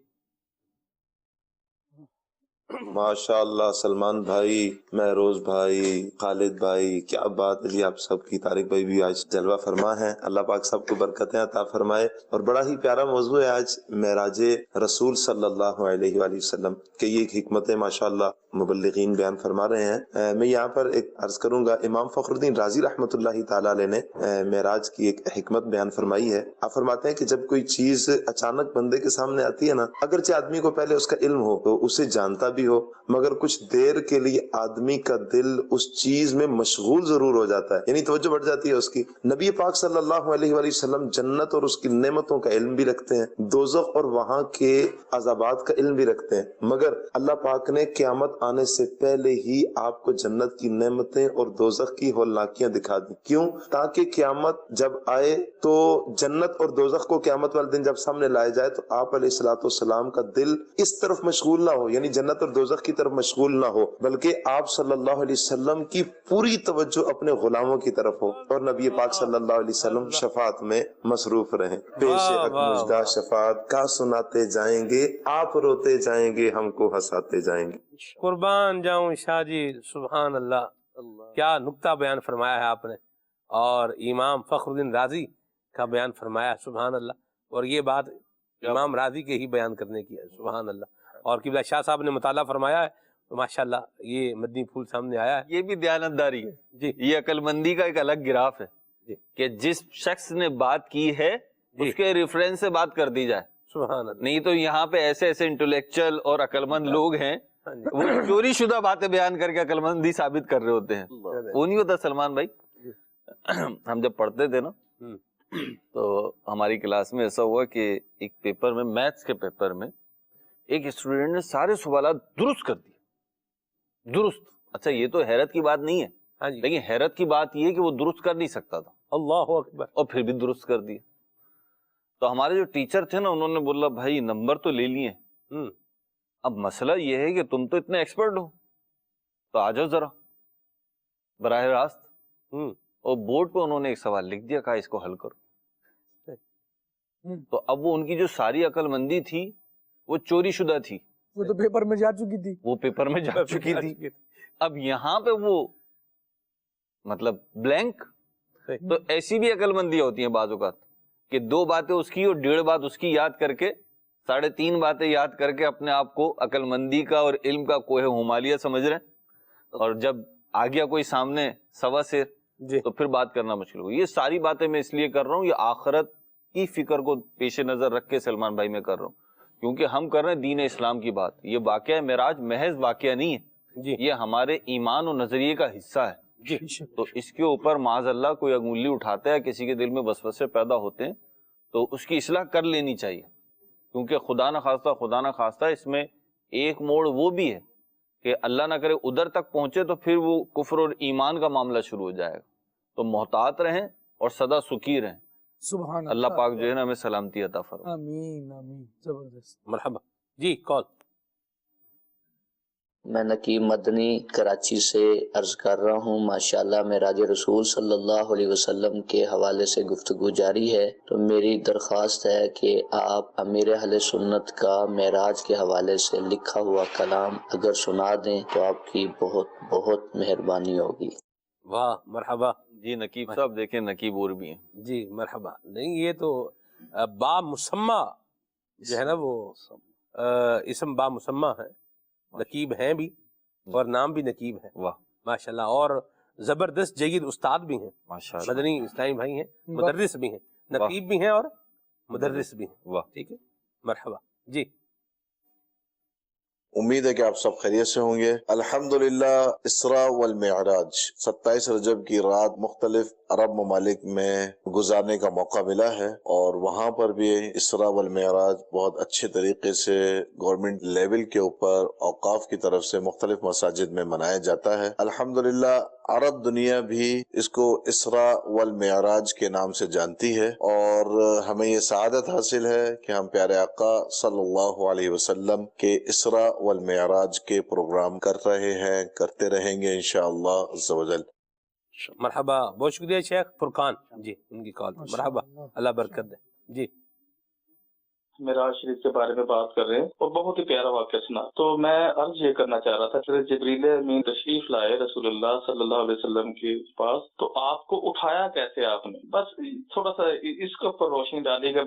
ماشاء اللہ سلمان بھائی، مہروز بھائی، خالد بھائی، کیا بات ہے جی، آپ سب کی طارق بھائی بھی آج جلوہ فرما ہے، اللہ پاک سب کو برکتیں عطا فرمائے۔ اور بڑا ہی پیارا موضوع ہے آج معراج رسول صلی اللہ علیہ وآلہ وسلم کہ یہ ایک حکمتیں ماشاء اللہ مبلغین بیان فرما رہے ہیں۔ میں یہاں پر ایک عرض کروں گا، امام فخر الدین رازی رحمۃ اللہ تعالی علیہ نے معراج کی ایک حکمت بیان فرمائی ہے۔ آپ فرماتے ہیں کہ جب کوئی چیز اچانک بندے کے سامنے آتی ہے نا، اگرچہ آدمی کو پہلے اس کا علم ہو تو اسے جانتا بھی ہو، مگر کچھ دیر کے لیے آدمی کا دل اس چیز میں مشغول ضرور ہو جاتا ہے، یعنی توجہ بڑھ جاتی ہے اس کی۔ نبی پاک صلی اللہ علیہ وآلہ وسلم جنت اور اس کی نعمتوں کا علم بھی رکھتے ہیں، دوزخ اور وہاں کے عذابات کا علم بھی رکھتے ہیں، مگر اللہ پاک نے قیامت آنے سے پہلے ہی آپ کو جنت کی نعمتیں اور دوزخ کی ہولناکیاں دکھا دی۔ کیوں؟ تاکہ قیامت جب آئے تو جنت اور دوزخ کو قیامت والے دن جب سامنے لائے جائے تو آپ علیہ الصلوۃ والسلام کا دل اس طرف مشغول نہ ہو، یعنی جنت اور دوزخ کی طرف مشغول نہ ہو، بلکہ آپ صلی اللہ علیہ وسلم کی پوری توجہ اپنے غلاموں کی طرف ہو، اور نبی پاک صلی اللہ علیہ وسلم شفاعت میں مصروف رہیں۔ پیش حق مژدہ شفاعت کا سناتے جائیں گے، آپ روتے جائیں گے، ہم کو ہنساتے جائیں گے۔ قربان جاؤں شاہ جی، سبحان اللہ، کیا نکتہ بیان فرمایا ہے آپ نے، اور امام فخر الدین رازی کا بیان فرمایا ہے، سبحان اللہ۔ اور یہ بات امام رازی کے ہی بیان کرنے کی ہے، سبحان اللہ۔ اور قبلہ شاہ صاحب نے مطالعہ فرمایا ہے تو ماشاءاللہ یہ مدنی پھول سامنے آیا ہے۔ یہ بھی دیانتداری ہے جی، یہ عقل مندی کا ایک الگ گراف ہے جی، کہ جس شخص نے بات کی ہے اس کے ریفرنس سے بات کر دی جائے، سبحان اللہ۔ نہیں تو یہاں پہ ایسے ایسے انٹلیکچل اور عقل مند لوگ ہیں وہ چوری شدہ باتیں بیان کر کے عقل مندی ثابت کر رہے ہوتے ہیں۔ وہ نہیں ہوتا سلمان بھائی، ہم جب پڑھتے تھے نا تو ہماری کلاس میں ایسا ہوا کہ ایک پیپر میں، میتھس کے پیپر میں، ایک اسٹوڈنٹ نے سارے سوالات درست کر دیے، درست۔ اچھا یہ تو حیرت کی بات نہیں ہے، لیکن حیرت کی بات یہ کہ وہ درست کر نہیں سکتا تھا، اللہ اکبر، اور پھر بھی درست کر دیے۔ تو ہمارے جو ٹیچر تھے نا انہوں نے بولا بھائی نمبر تو لے لیے، اب مسئلہ یہ ہے کہ تم تو اتنے ایکسپرٹ ہو تو آ جاؤ ذرا براہ راست۔ اور بورڈ پہ انہوں نے ایک سوال لکھ دیا، کہا اس کو حل کرو۔ تو اب وہ ان کی جو ساری عقل مندی تھی وہ چوری شدہ تھی، وہ تو پیپر میں جا چکی تھی، وہ پیپر میں جا چکی تھی۔ اب یہاں پہ وہ مطلب بلینک۔ تو ایسی بھی عقل مندیاں ہوتی ہیں بعض اوقات کہ 2 باتیں اس کی اور 1.5 بات اس کی یاد کر کے، 3.5 باتیں یاد کر کے اپنے آپ کو عقل مندی کا اور علم کا کوہ ہمالیہ سمجھ رہے ہیں، اور جب آ گیا کوئی سامنے سوا سے تو پھر بات کرنا مشکل ہو۔ یہ ساری باتیں میں اس لیے کر رہا ہوں، یہ آخرت کی فکر کو پیش نظر رکھ کے سلمان بھائی میں کر رہا ہوں، کیونکہ ہم کر رہے ہیں دین اسلام کی بات۔ یہ واقعہ معراج محض واقعہ نہیں ہے، یہ ہمارے ایمان و نظریے کا حصہ ہے۔ تو اس کے اوپر معاذ اللہ کوئی انگلی اٹھاتا ہے، کسی کے دل میں وسوسے پیدا ہوتے ہیں تو اس کی اصلاح کر لینی چاہیے، کیونکہ خدا نہ خواستہ اس میں ایک موڑ وہ بھی ہے کہ اللہ نہ کرے ادھر تک پہنچے تو پھر وہ کفر اور ایمان کا معاملہ شروع ہو جائے گا۔ تو محتاط رہیں اور سدا سکی رہیں۔ سبحان اللہ پاک جو ہے نا ہمیں سلامتی عطا فرمائے۔ آمین آمین، زبردست، مرحبا جی، کال۔ میں نقیب مدنی کراچی سے عرض کر رہا ہوں، ماشاءاللہ معراج رسول صلی اللہ علیہ وسلم کے حوالے سے گفتگو جاری ہے، تو میری درخواست ہے کہ آپ امیر اہل سنت کا معراج کے حوالے سے لکھا ہوا کلام اگر سنا دیں تو آپ کی بہت بہت مہربانی ہوگی۔ واہ، مرحبا جی نقیب صاحب، دیکھیں نقیب اور بھی ہیں۔ جی مرحبا۔ نہیں یہ تو با مسمہ جو ہے نا، وہ اسم با مسمہ ہے، نقیب ہیں بھی اور نام بھی نقیب ہے، واہ ماشاءاللہ، اور زبردست جید استاد بھی ہیں، ماشاءاللہ، مدنی اسلامی بھائی ہیں، مدرس بھی ہیں، نقیب بھی ہیں اور مدرس بھی ہیں۔ واہ، ٹھیک ہے، مرحبا جی۔ امید ہے کہ آپ سب خیریت سے ہوں گے۔ الحمدللہ اسراء والمعراج 27 رجب کی رات مختلف عرب ممالک میں گزارنے کا موقع ملا ہے، اور وہاں پر بھی اسراء والمعراج بہت اچھے طریقے سے گورنمنٹ لیول کے اوپر اوقاف کی طرف سے مختلف مساجد میں منایا جاتا ہے۔ الحمدللہ عرب دنیا بھی اس کو اسراء والمعراج کے نام سے جانتی ہے، اور ہمیں یہ سعادت حاصل ہے کہ ہم پیارے آقا صلی اللہ علیہ وسلم کے اسراء والمعراج کے پروگرام کر رہے ہیں، کرتے رہیں گے انشاءاللہ عز و جل۔ مرحبا، بہت شکریہ شیخ فرقان جی، ان کی کال۔ مرحبا، اللہ برکت دے جی۔ معراج شریف کے بارے میں بات کر رہے ہیں اور بہت ہی پیارا واقعہ سنا. تو میں عرض یہ کرنا چاہ رہا تھا کہ جبریل امین تشریف لائے رسول اللہ صلی اللہ علیہ وسلم کے پاس، تو آپ کو اٹھایا کیسے آپ نے؟ بس تھوڑا سا اس کے اوپر روشنی ڈالیے گا.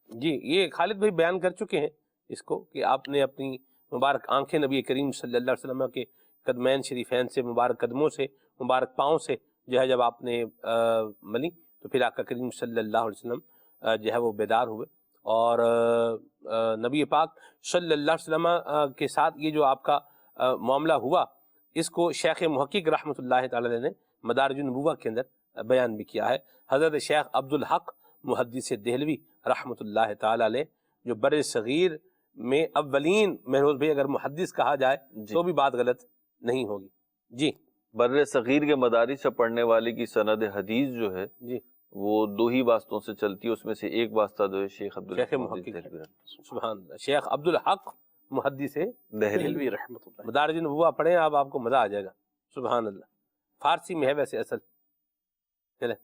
جی یہ خالد بھائی بیان کر چکے ہیں اس کو کہ آپ نے اپنی مبارک آنکھیں نبی کریم صلی اللہ علیہ وسلم کے قدمین شریفین سے، مبارک قدموں سے، مبارک پاؤں سے جو ہے جب آپ نے ملی تو پھر آقا کریم صلی اللہ علیہ وسلم جو ہے وہ بیدار ہوئے، اور نبی پاک صلی اللہ علیہ وسلم کے ساتھ یہ جو آپ کا معاملہ ہوا، اس کو شیخ محقق رحمۃ اللہ تعالی علیہ نے مدارج النبوہ کے اندر بیان بھی کیا ہے. حضرت شیخ عبدالحق محدث دہلوی رحمۃ اللہ تعالی علیہ، جو بر صغیر میں اولین مہروز بھائی اگر محدث کہا جائے تو بھی بات غلط نہیں ہوگی. جی بر صغیر کے مدارس سے پڑھنے والے کی سند حدیث جو ہے جی وہ دو ہی واسطوں سے چلتی ہے، اس میں سے ایک واسطہ جو ہے شیخ محقق سبحان اللہ شیخ عبدالحق محدث دہلوی رحمۃ اللہ. مدارج النبوہ پڑھیں آپ کو مزہ آ جائے گا. سبحان اللہ. فارسی میں ہے ویسے اصل. چلیں.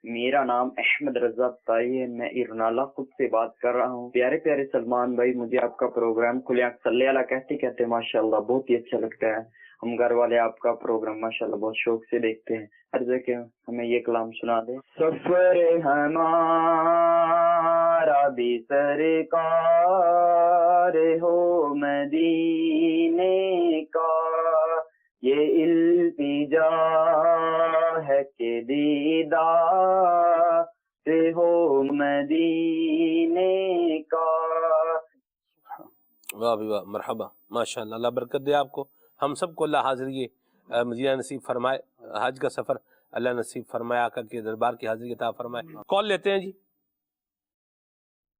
میرا نام احمد رضا تائی ہے، میں ارنالا خود سے بات کر رہا ہوں. پیارے پیارے سلمان بھائی، مجھے آپ کا پروگرام کھلے آنکھ صلی اللہ کہتے کہتے ماشاءاللہ بہت ہی اچھا لگتا ہے. ہم گھر والے آپ کا پروگرام ماشاءاللہ بہت شوق سے دیکھتے ہیں. عرض ہے کہ ہمیں یہ کلام سنا دیں. سفر ہمارا بھی سرکار ہو مدینے کا، یہ التجا ہے کہ دیدار سے ہو مدینے کا. واہ بھی واہ، مرحبا، ماشاءاللہ. اللہ برکت دے آپ کو، ہم سب کو اللہ حاضری مدینہ نصیب فرمائے، حج کا سفر اللہ نصیب فرمائے، آقا کے دربار کی حاضری عطا فرمائے. کال لیتے ہیں جی.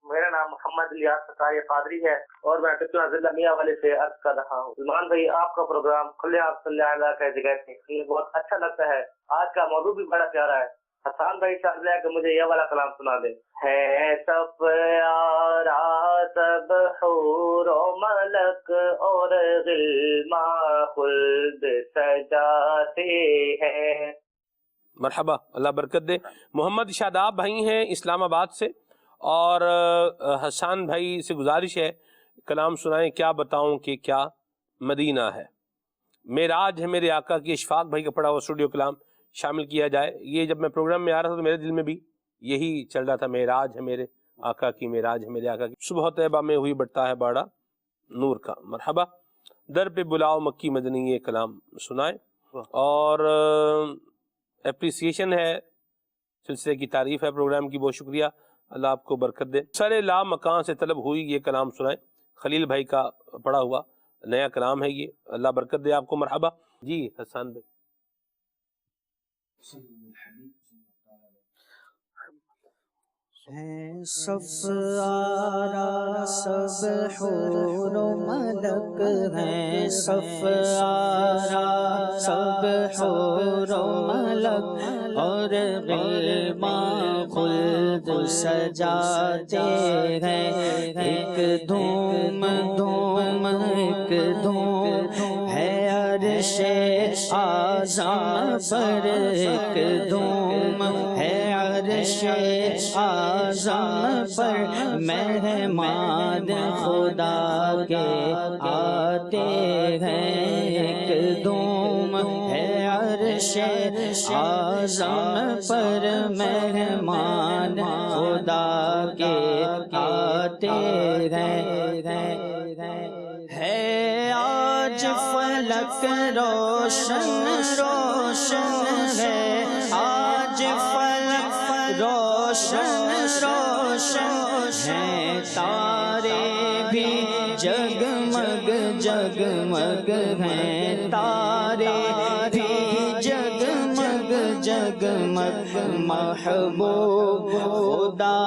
میرا نام محمد الیاس ستاری قادری ہے اور میں ڈاکٹر ضلع میاں والے سے عرض کر رہا ہوں. سلمان بھائی، آپ کا پروگرام کھلے آپ صلی اللہ کا جگہ سے بہت اچھا لگتا ہے. آج کا موضوع بھی بڑا پیارا ہے. حسان بھائی چاہتے ہیں کہ مجھے یہ والا کلام سنا دے. ہے سب پیارا سب حور و ملک اور غلما خلد سجاتے ہیں. مرحبا، اللہ برکت دے. محمد شاداب بھائی ہیں اسلام آباد سے، اور حسان بھائی سے گزارش ہے کلام سنائیں. کیا بتاؤں کہ کیا مدینہ ہے. معراج ہے میرے آقا کی. اشفاق بھائی کا پڑھا ہوا اسٹوڈیو کلام شامل کیا جائے. یہ جب میں پروگرام میں آ رہا تھا تو میرے دل میں بھی یہی چل رہا تھا، معراج ہے میرے آقا کی، معراج ہے میرے آقا کی. صبح طیبہ میں ہوئی بڑھتا ہے باڑا نور کا. مرحبا. در پہ بلاؤ مکی مدنی، یہ کلام سنائیں. اور اپریسیشن ہے، سلسلے کی تعریف ہے پروگرام کی. بہت شکریہ، اللہ آپ کو برکت دے. سر لا مکان سے طلب ہوئی، یہ کلام سنائیں. خلیل بھائی کا پڑھا ہوا نیا کلام ہے یہ. اللہ برکت دے آپ کو. مرحبا. جی حسان بھائی. صف آرا سب حور و ملک ہیں، صف آرا سب حور و ملک اور غلمان خلد سجاتے ہیں. ایک دھوم دھوم ایک دھوم ہے عرش اعظم پر، ایک دھوم ہے عرش اعظم پر. مہمان خدا کے آتے ہیں، ایک دھوم ہے عرش اعظم پر. مہمان خدا کے آتے ہیں. ہے آج فلک روشن روشن ہے، آج فلک روشن روشن ہے. تارے بھی جگمگ جگمگ ہیں، تارے بھی جگمگ جگمگ. محبوب خدا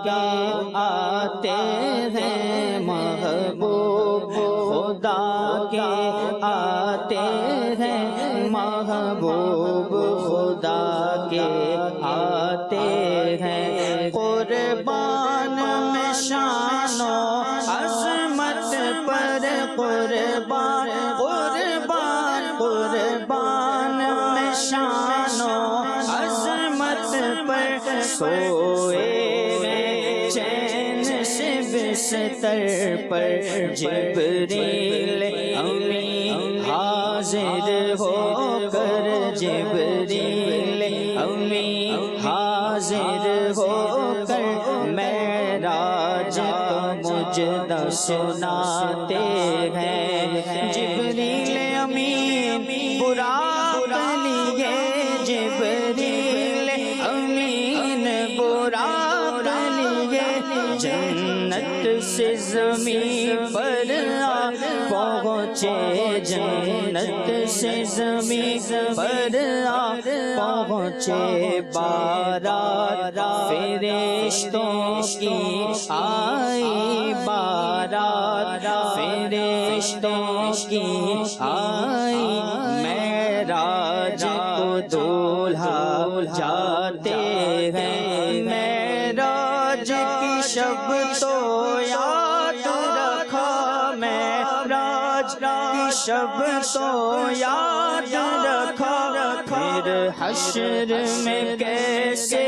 کے آتے ہیں، محبوب خدا کے آتے ہیں، محبوب خدا کے آتے ہیں. قربان میں شان و عظمت پر، قربان قربان قربان میں شان و عظمت پر. سوئے چین بستر پر جبریل امین حاضر ہو کر، جبریل امین حاضر ہو کر معراج کا مجدہ سناتے ہیں۔ جبریل امین براق لیے، جبریل امین براق لیے، جنت سے زمین پر آ پہنچے، جنت سے زمین پر آ پہنچے، بارات فرشتوں کی آئی، بارات فرشتوں کی آئی، معراج کو دولہا جاتے ہیں۔ معراج کی شب تو یاد رکھا، معراج کی شب تو یاد رکھا، پھر حشر میں کیسے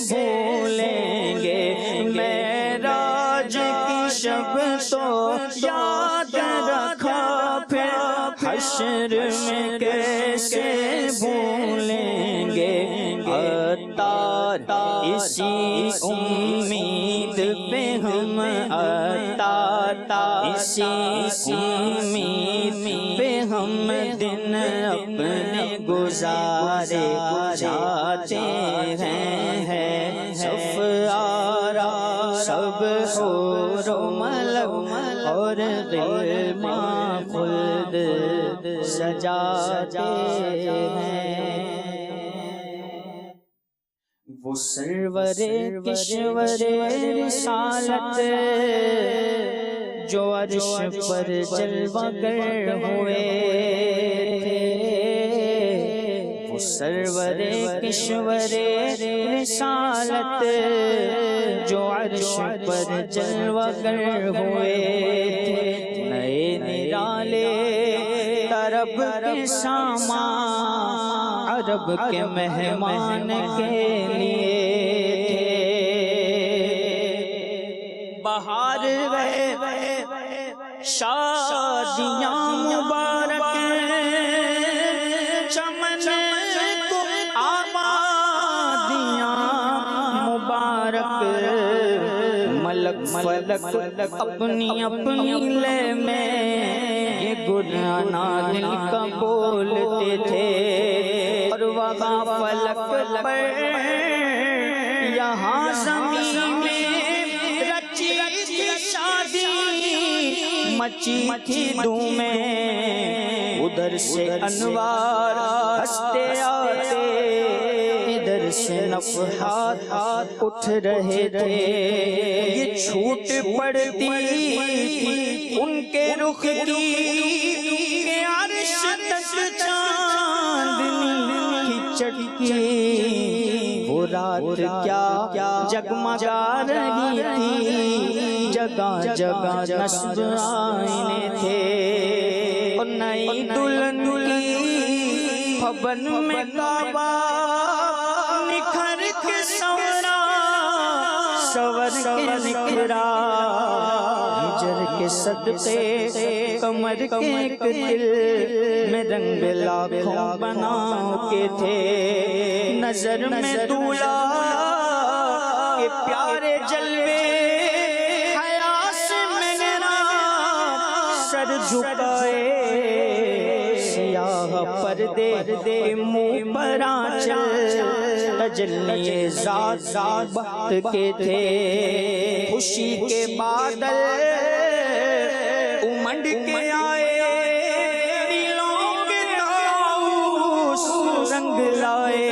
بھولیں گے، معراج کی شب تو یاد رکھا، پھر حشر میں کیسے بھولیں گے۔ عطار اسی امید پہ ہم، عطار اسی امید پہ ہم دن اپنے گزارے جاتے ہیں۔ صف آرا سب حور و ملک اور غلمان خلد سجاتے ہیں۔ وہ سرور کشور رسالت جو عرش پر جلوہ گر ہوئے تھے، وہ سرور کشور رسالت جو عرش پر جلوہ گر ہوئے تھے، نئے نرالے طرب کے سامان عرب کے مہمان کے لیے تھے۔ بہار گئے شادیاں مبارک، چمن کو آبادیاں مبارک، ملک فلک اپنی اپنی لے میں یہ گنانا دل کا بولتے تھے، اور وہاں فلک پر یہاں زمین میں رچی تھی شادی، مچی تھی دھومیں، ادھر سے انوار ہنستے آتے، ادھر سے نفحات اٹھ رہے تھے، یہ چھوٹ پڑتی تھی ان کے رخ کی کہ عرش تک چاندنی کی چٹکی، وہ رات کیا جگمگا رہی تھی، جگہ جگہ نصب آئینے تھے، اور نئی دلہن کی بھون میں کعبہ نکھر کے سورا سور کے نکھرا، ہجر کے صدقے کمر کے ایک دل میں رنگ لاکھوں بنا کے تھے، نظر میں دولہا کے پیارے جلوے، حیا سے میرا سر جھکائے، سیاہ پردے کے منہ پر آنچل، تجلی ذات بخت کے تھے، خوشی کے بادل امنڈ کے آئے، دلوں کے طاؤس رنگ لائے،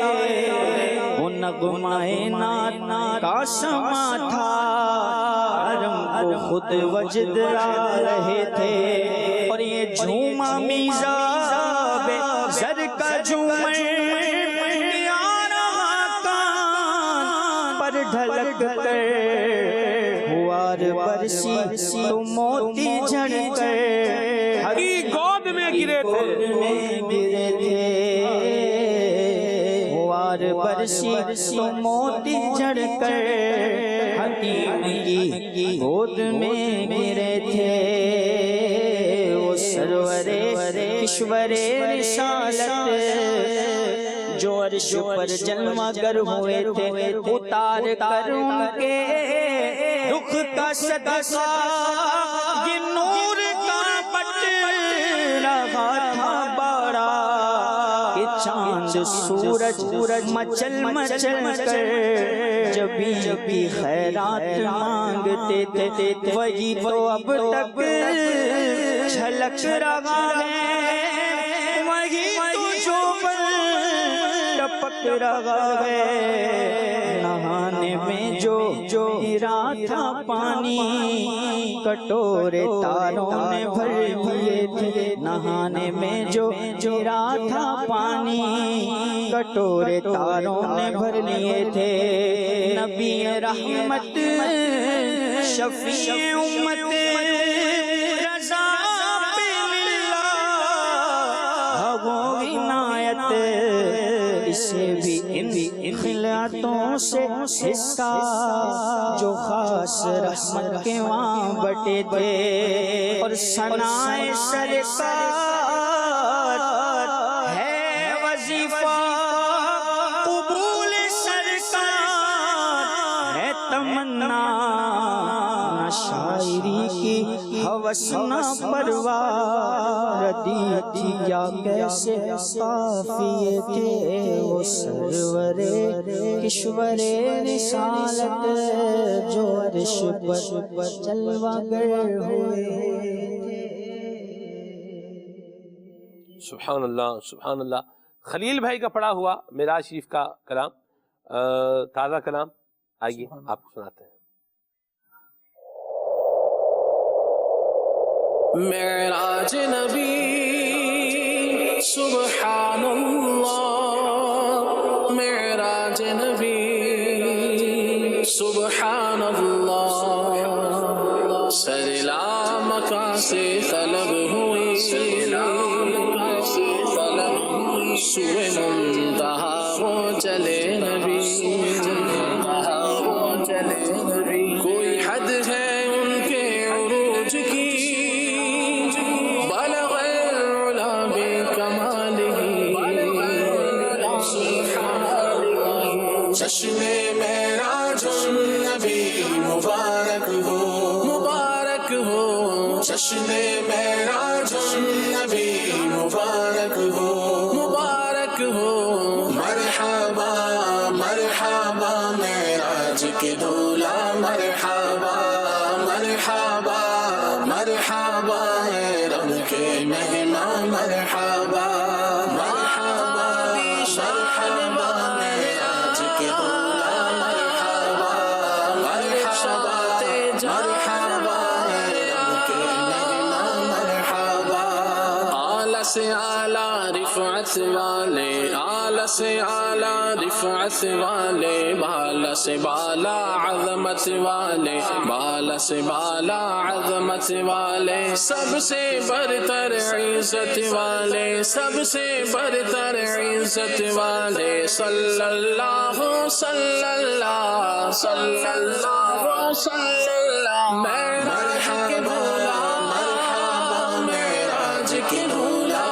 وہ نغمائے نات کا سما تھا، حرم کو خود وجد آ رہے تھے، اور یہ جھوما میزاب زر کا جھومر ڈھلک کر، ہوار برسی تو موتی جھڑ کر، کی گود میں گرے تھے، ہوار برسی تو موتی جھڑ کر، حکیم کی گود میں گرے رسالت جو عرش پر جلوہ گر ہوئے تھے اتار کر ان کے رخ کا صدقہ یہ نور کا بٹ رہا تھا بڑا کہ چاند سورج مچل مچل کر جبھی خیرات مانگتے تھے وہی تو اب تک جھلک رہا ہے وہی تو جو ٹپک رہا ہے نہانے میں جو گرا تھا پانی کٹورے تاروں نے بھر لیے تھے نہانے میں جو گرا تھا پانی کٹورے تاروں نے بھر لیے تھے نبی رحمت شفیع امت رضا وہ عنایت اسے بھی ان خلعتوں سے حصہ جو خاص رحمت کے وہاں بٹے تھے اور ثنائے سرکار ہے وظیفہ قبول سرکار ہے تمنا نہ شاعری کی ہوس نہ پرواہ ردی تھی یا کیسے قافیے تھے وہ سرور کشور رسالت جو عرش پر جلوہ گر ہوئے سبحان اللہ سبحان اللہ. خلیل بھائی کا پڑھا ہوا معراج شریف کا کلام تازہ کلام آئیے آپ کو سناتے ہیں. معراج نبی سبحان اللہ معراج نبی سبحان اللہ سرلا مکہ سے طلب ہوئی سوئے منتہا وہ چلے نبی کوئی حد ہے ان کے عروج کی چشم معراج النبی مبارک ہو چشم معراج النبی مبارک ہو مرحبا مرحبا معراج کے دولا مرحبا مرحبا مرحبا رب کے مہمان مرحبا مرحبا مرحبا معراج کے دولا مرحبا مرحبا مرحبا رب کے مہمان مرحبا اعلی سے اعلی رفعت والے اعلی سے اعلی رفعت والے بالا سے بالا عظمت والے بالا سے بالا عظمت والے سب سے برتر عزت والے سب سے برتر عزت والے صلی اللہ صلی اللہ صلی اللہ صلی اللہ معراج کے بولا مرحبا معراج کے بولا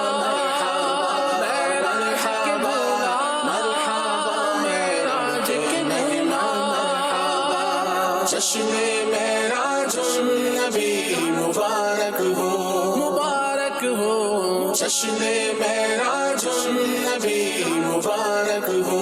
چشم معراج النبی مبارک ہو چشم معراج النبی مبارک ہو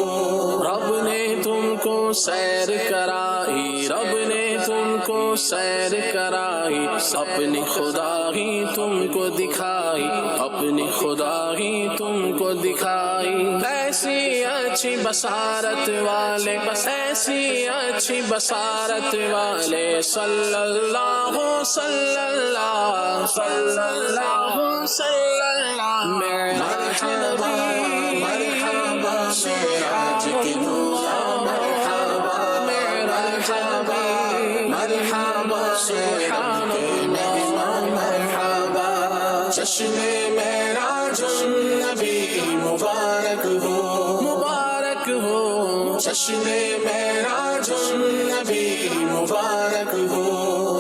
رب نے تم کو سیر کرائی رب نے تم کو سیر کرائی اپنی خدا ہی تم کو دکھائی اپنی خدا ہی تم کو دکھائی ایسی اچھی بصارت والے ایسی اچھی بصارت والے صلی اللہ صلی اللہ صلی اللہ صلی اللہ معراج نبی مرحبا معراج کے دولا مرحبا معراج نبی مرحبا سبحان اللہ مرحبا چشم معراج النبی مبارک ہو چشم معراج النبی مبارک ہو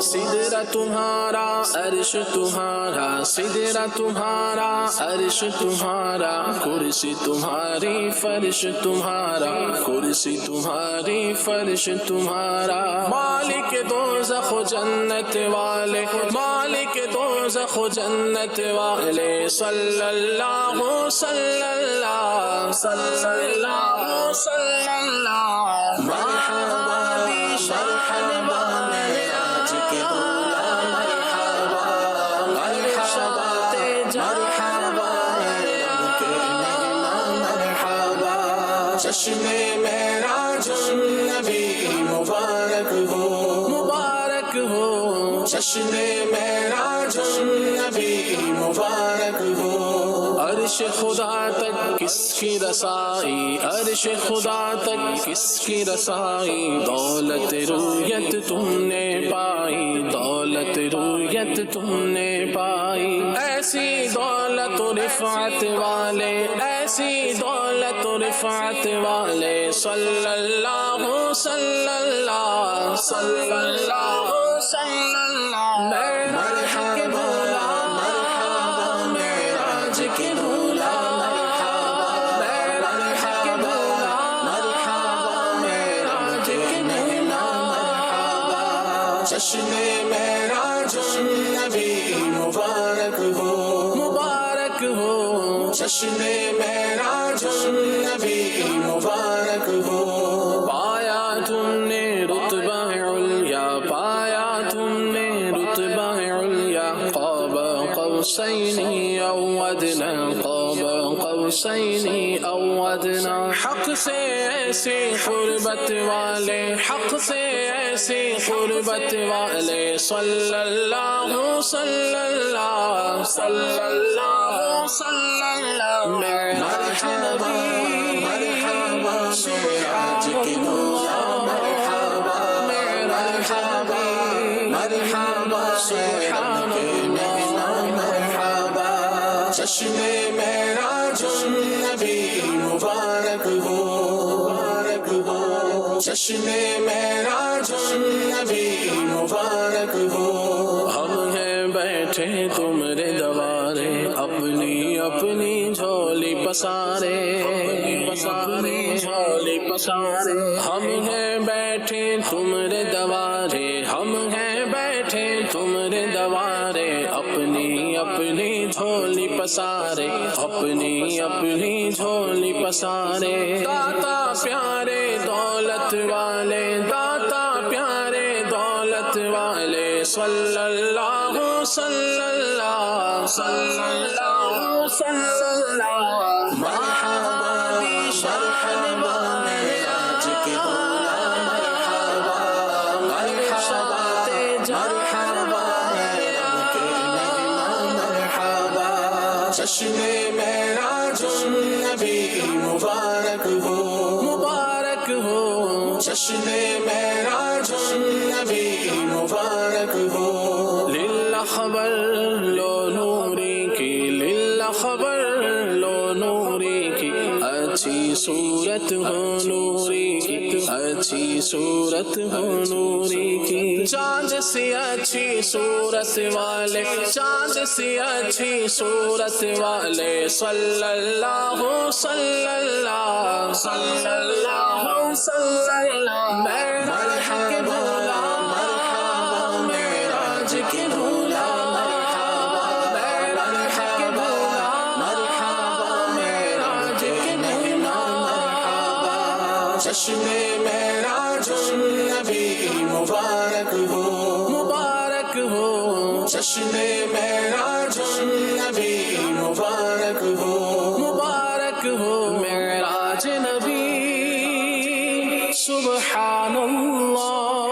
سدرہ تمہارا عرش تمہارا سدرہ تمہارا عرش تمہارا کرسی تمہاری فرش تمہارا کرسی تمہاری فرش تمہارا مالک دوزخ و جنت والے مالک دوزخ و جنت والے صلی اللہ صلی اللہ صلی اللہ صلی اللہ مرحبا مرحبا معراج کے غلام مرحبا مرحبا مرحبا رب کے مہمان مرحبا چشم معراج النبی مبارک ہو چشم معراج النبی مبارک ہو عرش خدا تک کس کی رسائی عرش خدا تک کس کی رسائی دولت رویت تم نے پائی دولت رویت تم نے پائی ایسی دولت و رفعت والے ایسی دولت و رفعت والے صلی اللہ صلی اللہ صلی اللہ صلی اللہ مرحبا مرحبا معراج کے غلام مرحبا مرحبا معراج کے مہمان مرحبا چشم معراج النبی مبارک ہو چشم معراج النبی مبارک ہو پایا تم نے رتبہ علیا پایا تم نے رتبہ علیا قاب قوسین او ادنی قاب قوسین او ادنی حق سے ایسی قربت والے حق سے ایسی قربت والے صلی اللہ صلی اللہ صلی اللہ صلی اللہ مرحبا مرحبا معراج کے غلام مرحبا مرحبا مرحبا سبحان کے مہمان مرحبا چشم معراج النبی مبارک ہو چشم معراج النبی مبارک ہو ہم ہیں بیٹھے تمہارے دوارے اپنی اپنی جھولی پسارے اپنی جھولی پسارے ہم ہیں بیٹھے تمہارے دوارے ہم ہیں بیٹھے تمہارے دوارے اپنی اپنی جھولی پسارے اپنی اپنی جھولی پسارے داتا پیارے دولت والے داتا پیارے دولت والے صلی اللہ صلی اللہ صلی اللہ صلی اللہ مرحبا مرحبا معراج کے غلام مرحبا مرحبا مرحبا رب کے مہمان مرحبا چشم معراج النبی مبارک ہو چشم معراج النبی مبارک ہو للہ خبر لو نوری کی للہ خبر لو نوری کی اچھی صورت ہو نوری کی اچھی صورت ہو نوری کی چاند سی اچھی صورت والے چاند سی اچھی صورت والے صلی اللہ صلی اللہ صلی اللہ صلی اللہ معراج کے غلام مرحبا معراج کے غلام مرحبا معراج کے غلام مرحبا معراج کے مہمان مرحبا چشم معراج النبی مبارک ہو چشم معراج النبی مبارک ہو معراج نبی سبحان اللہ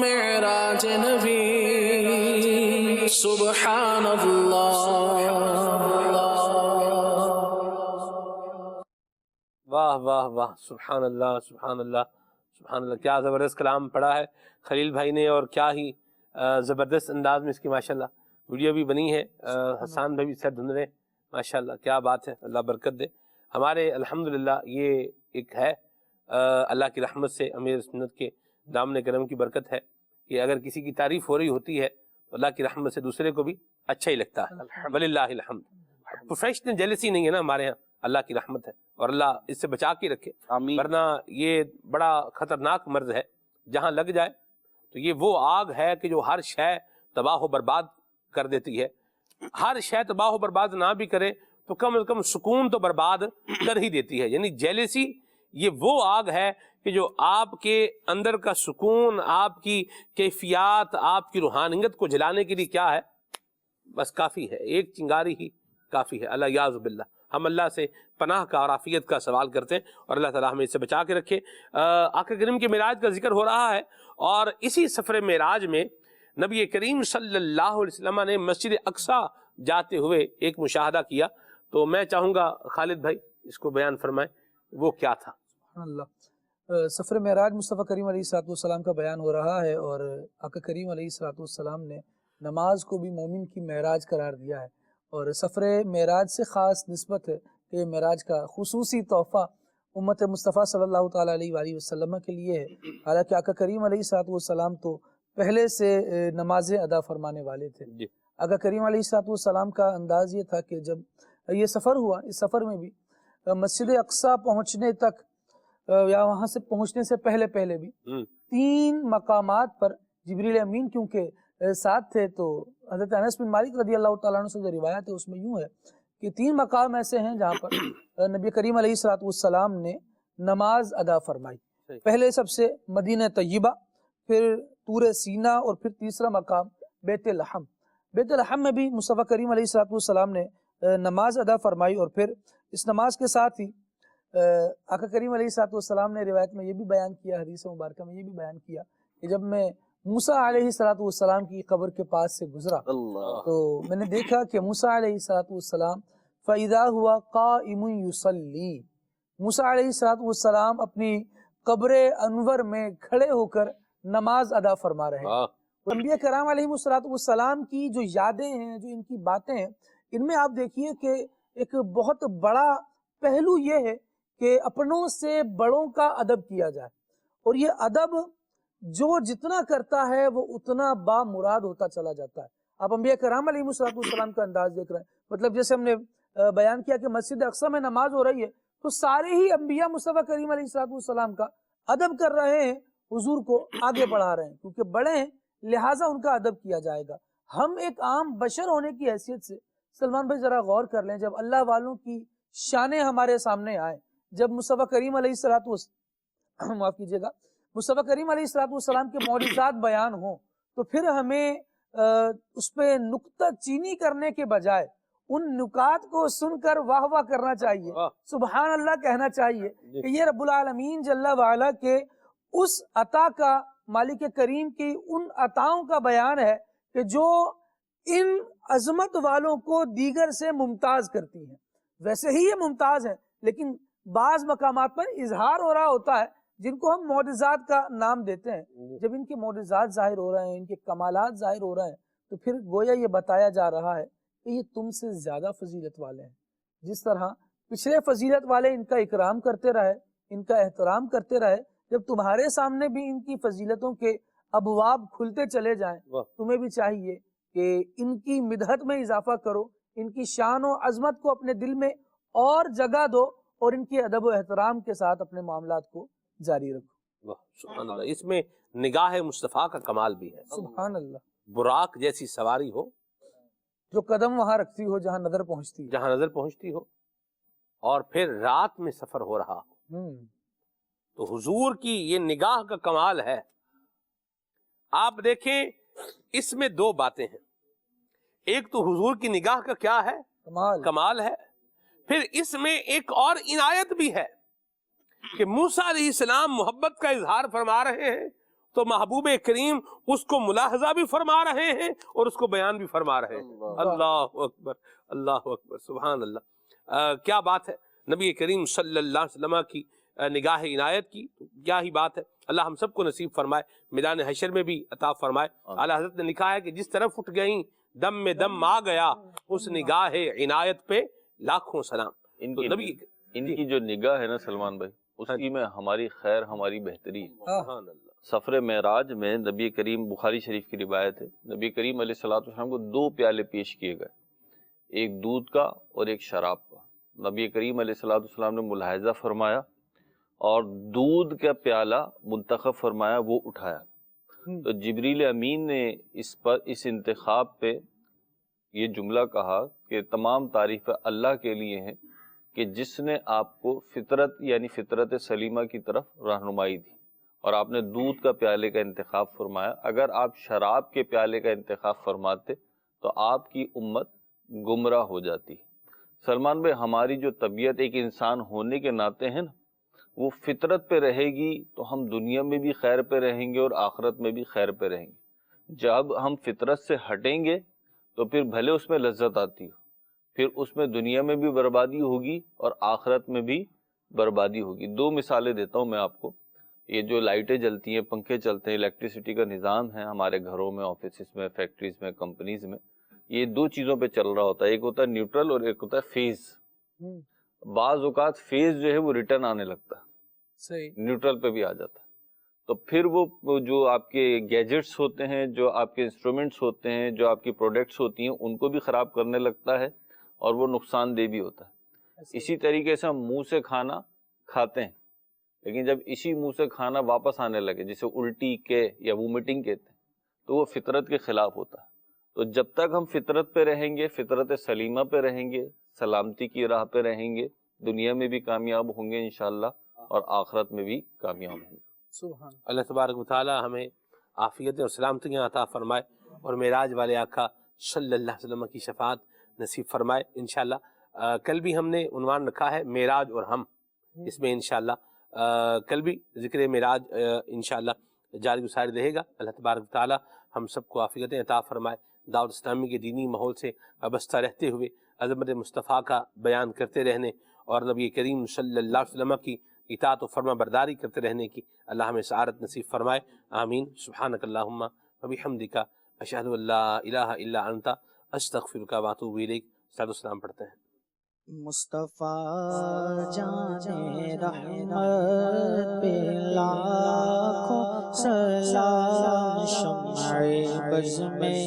معراج نبی سبحان اللہ واہ واہ واہ سبحان اللہ سبحان اللہ سبحان اللہ، کیا زبردست کلام پڑھا ہے خلیل بھائی نے، اور کیا ہی زبردست انداز میں اس کی ماشاءاللہ ویڈیو بھی بنی ہے. حسان بھائی بھی سر دھن رہے، ماشاءاللہ کیا بات ہے، اللہ برکت دے. ہمارے الحمدللہ یہ ایک ہے اللہ کی رحمت سے امیر سنت کے دامن کرم کی برکت ہے کہ اگر کسی کی تعریف ہو رہی ہوتی ہے اللہ کی رحمت سے دوسرے کو بھی اچھا ہی لگتا ہے. وللہ الحمد. پروفیشنل جیلسی نہیں ہے نا ہمارے ہاں، اللہ کی رحمت ہے اور اللہ اس سے بچا کے رکھے. ورنہ یہ بڑا خطرناک مرض ہے، جہاں لگ جائے تو یہ وہ آگ ہے کہ جو ہر شے تباہ و برباد کر دیتی ہے. ہر شے تباہ و برباد نہ بھی کرے تو کم از کم سکون تو برباد کر ہی دیتی ہے. یعنی جیلسی یہ وہ آگ ہے کہ جو آپ کے اندر کا سکون، آپ کی کیفیات، آپ کی روحانیت کو جلانے کے لیے کیا ہے، بس کافی ہے، ایک چنگاری ہی کافی ہے. اللہ یاذ باللہ. ہم اللہ سے پناہ کا اور عافیت کا سوال کرتے ہیں اور اللہ تعالیٰ ہمیں اس سے بچا کے رکھے. آقا کریم کے معراج کا ذکر ہو رہا ہے اور اسی سفر معراج میں نبی کریم صلی اللہ علیہ وسلم نے مسجد اقصی جاتے ہوئے ایک مشاہدہ کیا. تو میں چاہوں گا خالد بھائی اس کو بیان فرمائیں، وہ کیا تھا؟ سبحان اللہ. سفر معراج مصطفیٰ کریم علیہ الصلوۃ والسلام کا بیان ہو رہا ہے اور آقا کریم علیہ الصلوۃ والسلام نے نماز کو بھی مومن کی معراج قرار دیا ہے اور سفر معراج سے خاص نسبت ہے کہ یہ معراج کا خصوصی تحفہ امت مصطفیٰ صلی اللہ تعالیٰ علیہ وآلہ وسلم کے لیے ہے. حالانکہ آقا کریم علیہ الصلوۃ والسلام تو پہلے سے نمازیں ادا فرمانے والے تھے. آقا کریم علیہ الصلوۃ والسلام کا انداز یہ تھا کہ جب یہ سفر ہوا، اس سفر میں بھی مسجد اقصی پہنچنے تک یا وہاں سے پہنچنے سے پہلے بھی 3 مقامات پر جبریل امین کیونکہ ساتھ تھے، تو حضرت انس بن مالک رضی اللہ تعالیٰ عنہ سے جو روایت ہے اس میں یوں ہے کہ 3 مقام ایسے ہیں جہاں پر نبی کریم علیہ الصلوۃ والسلام نے نماز ادا فرمائی. پہلے سب سے مدینہ طیبہ، پھر طور سینا اور پھر تیسرا مقام بیت لحم. بیت لحم میں بھی مصطفیٰ کریم علیہ الصلوۃ والسلام نے نماز ادا فرمائی اور پھر اس نماز کے ساتھ ہی آقا کریم علیہ الصلوۃ والسلام نے روایت میں یہ بھی بیان کیا، حدیث مبارکہ میں یہ بھی بیان کیا کہ جب میں موسیٰ علیہ الصلوۃ والسلام کی قبر کے پاس سے گزرا تو میں نے دیکھا کہ موسیٰ علیہ الصلوۃ والسلام فَإِذَا هُوَ قَائِمٌ يُصَلِّي، موسیٰ علیہ الصلوۃ والسلام اپنی قبر انور میں کھڑے ہو کر نماز ادا فرما رہے ہیں. انبیاء کرام علیہ الصلوۃ والسلام کی جو یادیں ہیں، جو ان کی باتیں ہیں، ان میں آپ دیکھیے کہ ایک بہت بڑا پہلو یہ ہے کہ اپنوں سے بڑوں کا ادب کیا جائے اور یہ ادب جو جتنا کرتا ہے وہ اتنا با مراد ہوتا چلا جاتا ہے. آپ انبیاء کرام علیہ الصلوۃ والسلام کا انداز دیکھ رہے ہیں. مطلب جیسے ہم نے بیان کیا کہ مسجد اقصی میں نماز ہو رہی ہے تو سارے ہی انبیاء مصطفیٰ کریم علیہ الصلوۃ والسلام کا ادب کر رہے ہیں، حضور کو آگے بڑھا رہے ہیں کیونکہ بڑے ہیں لہٰذا ان کا ادب کیا جائے گا. ہم ایک عام بشر ہونے کی حیثیت سے سلمان بھائی ذرا غور کر لیں، جب اللہ والوں کی شانیں ہمارے سامنے آئیں، جب مصطفیٰ کریم علیہ الصلوۃ والسلام معاف کیجیے گا مصطفیٰ کریم علیہ الصلوۃ والسلام کے معجزات بیان ہوں تو پھر ہمیں اس پہ نکتہ چینی کرنے کے بجائے ان نکات کو سن کر واہ واہ کرنا چاہیے، سبحان اللہ کہنا چاہیے کہ یہ رب العالمین جل وعلا کے اس عطا کا، مالک کریم کی ان عطاؤں کا بیان ہے کہ جو ان عظمت والوں کو دیگر سے ممتاز کرتی ہیں. ویسے ہی یہ ممتاز ہیں لیکن بعض مقامات پر اظہار ہو رہا ہوتا ہے جن کو ہم معجزات کا نام دیتے ہیں. جب ان کے معجزات ظاہر ہو رہے ہیں، ان کے کمالات ظاہر ہو رہے ہیں تو پھر گویا یہ بتایا جا رہا ہے کہ یہ تم سے زیادہ فضیلت والے ہیں. جس طرح پچھلے فضیلت والے ان کا اکرام کرتے رہے، ان کا احترام کرتے رہے، جب تمہارے سامنے بھی ان کی فضیلتوں کے ابواب کھلتے چلے جائیں تمہیں بھی چاہیے کہ ان کی مدحت میں اضافہ کرو، ان کی شان و عظمت کو اپنے دل میں اور جگہ دو اور ان کے ادب و احترام کے ساتھ اپنے معاملات کو جاری رکھو. سبحان اللہ. اس میں نگاہ مصطفیٰ کا کمال بھی ہے. سبحان اللہ. براق جیسی سواری ہو جو قدم وہاں رکھتی ہو جہاں نظر پہنچتی ہو، جہاں نظر پہنچتی ہو، اور پھر رات میں سفر ہو رہا ہو تو حضور کی یہ نگاہ کا کمال ہے. آپ دیکھیں اس میں 2 باتیں ہیں. ایک تو حضور کی نگاہ کا کیا ہے کمال ہے، پھر اس میں ایک اور عنایت بھی ہے کہ موسیٰ علیہ السلام محبت کا اظہار فرما رہے ہیں تو محبوب کریم اس کو ملاحظہ بھی فرما رہے ہیں اور اس کو بیان بھی فرما رہے ہیں. اللہ اکبر، اللہ اکبر، سبحان اللہ. کیا بات ہے نبی کریم صلی اللہ علیہ وسلم کی نگاہ عنایت کی. کیا ہی بات ہے. اللہ ہم سب کو نصیب فرمائے، میدان حشر میں بھی عطا فرمائے. اعلیٰ حضرت نے لکھا ہے کہ جس طرف اٹھ گئیں دم میں دم آ گیا، اس نگاہ عنایت پہ لاکھوں سلام. ان کی جو نگاہ ہے نا سلمان بھائی، اس کی میں ہماری خیر، ہماری بہتری. سفر معراج میں نبی کریم، بخاری شریف کی روایت ہے، نبی کریم علیہ الصلوۃ والسلام کو 2 پیالے پیش کیے گئے، ایک دودھ کا اور ایک شراب کا۔ نبی کریم علیہ الصلوۃ والسلام نے ملاحظہ فرمایا اور دودھ کا پیالہ منتخب فرمایا، وہ اٹھایا۔ تو جبریل امین نے اس انتخاب پہ یہ جملہ کہا کہ تمام تعریف اللہ کے لیے ہیں کہ جس نے آپ کو فطرت یعنی فطرت سلیمہ کی طرف رہنمائی دی، اور آپ نے دودھ کا پیالے کا انتخاب فرمایا۔ اگر آپ شراب کے پیالے کا انتخاب فرماتے تو آپ کی امت گمراہ ہو جاتی۔ سلمان بھائی، ہماری جو طبیعت ایک انسان ہونے کے ناطے ہے نا، وہ فطرت پہ رہے گی تو ہم دنیا میں بھی خیر پہ رہیں گے اور آخرت میں بھی خیر پہ رہیں گے۔ جب ہم فطرت سے ہٹیں گے تو پھر بھلے اس میں لذت آتی ہو، پھر اس میں دنیا میں بھی بربادی ہوگی اور آخرت میں بھی بربادی ہوگی۔ 2 مثالیں دیتا ہوں میں آپ کو۔ یہ جو لائٹیں جلتی ہیں، پنکھے چلتے ہیں، الیکٹریسٹی کا نظام ہے ہمارے گھروں میں، آفیسز میں، فیکٹریز میں، کمپنیز میں، یہ 2 چیزوں پہ چل رہا ہوتا ہے، ایک ہوتا ہے نیوٹرل اور ایک ہوتا ہے فیز۔ بعض اوقات فیز جو ہے وہ ریٹرن آنے لگتا ہے، صحیح، نیوٹرل پہ بھی آ جاتا ہے، تو پھر وہ جو آپ کے گیجٹس ہوتے ہیں، جو آپ کے انسٹرومنٹس ہوتے ہیں، جو آپ کی پروڈکٹس ہوتی ہیں، ان کو بھی خراب کرنے لگتا ہے اور وہ نقصان دہ بھی ہوتا ہے۔ اسی طریقے سے ہم منہ سے کھانا کھاتے ہیں، لیکن جب اسی منہ سے کھانا واپس آنے لگے، جسے الٹی کے یا وومٹنگ کہتے ہیں، تو وہ فطرت کے خلاف ہوتا ہے۔ تو جب تک ہم فطرت پہ رہیں گے، فطرت سلیمہ پہ رہیں گے، سلامتی کی راہ پہ رہیں گے، دنیا میں بھی کامیاب ہوں گے انشاءاللہ اور آخرت میں بھی کامیاب ہوں گے۔ سبحان اللہ تبارک و تعالی ہمیں عافیت اور سلامتی عطا فرمائے اور معراج والے آقا صلی اللہ علیہ وسلم کی شفاعت نصیب فرمائے انشاءاللہ۔ کل بھی ہم نے عنوان رکھا ہے معراج اور ہم، اس میں انشاءاللہ کل بھی ذکر معراج انشاءاللہ جاری و ساری رہے گا۔ اللہ تبارک و تعالی ہم سب کو عافیت عطا فرمائے، دعوت اسلامی کے دینی ماحول سے وابستہ رہتے ہوئے عظمت مصطفیٰ کا بیان کرتے رہنے اور نبی کریم صلی اللہ علیہ وسلم کی اطاعت و فرما برداری کرتے رہنے کی اللہ ہمیں سعادت نصیب فرمائے، آمین۔ سبحانک اللہم و بحمدک، اشہد ان لا الہ الا انت، استغفرک و اتوب الیک۔ صلوات و سلام پڑھتے ہیں۔ مصطفیٰ جان رحمت پہ لاکھوں سلام، شمع بز میں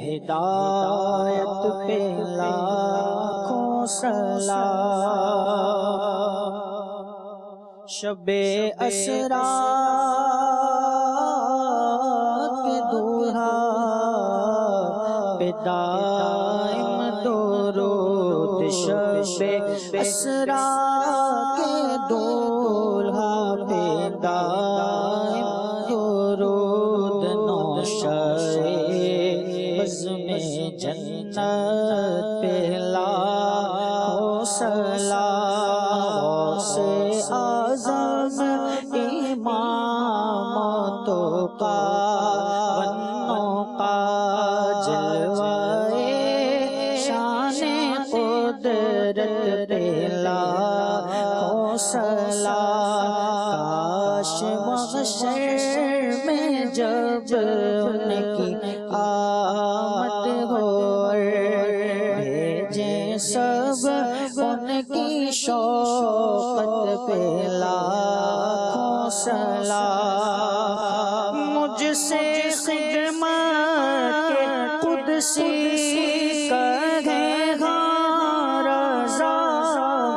ہدایت پہ لاکھوں سلام، شب اسرا کے دولہا پہ دائم درود، شب اسرا کے دولہا پہ دائم درود، نوشہ بز میں جنت پہ لاکھوں سلام، سے اعظم امامتوں کا بنوں کا جلوہ شان قدرت پہ لاکھوں سلام، کاش محشر میں جب ان کی آمد ہو، بھیجیں سب ان کی شوقت پہ لاکھوں سلام، مجھ سے خدمت کے قدسی کہے ہاں رضا،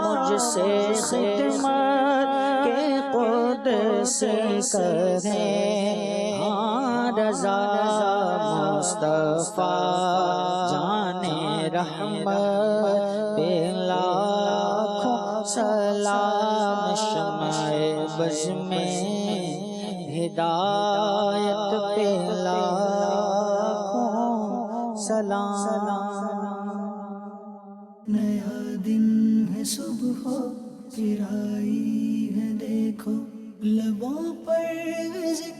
مجھ سے خدمت کے قدسی کہے ہاں رضا، مصطفیٰ جان رحمت پہ لاکھوں سلام، شمع بز میں ہدایت پہ لاکھوں سلام۔ نیا دن ہے صبح پھر آئی ہے دیکھو، لبوں پر ذکر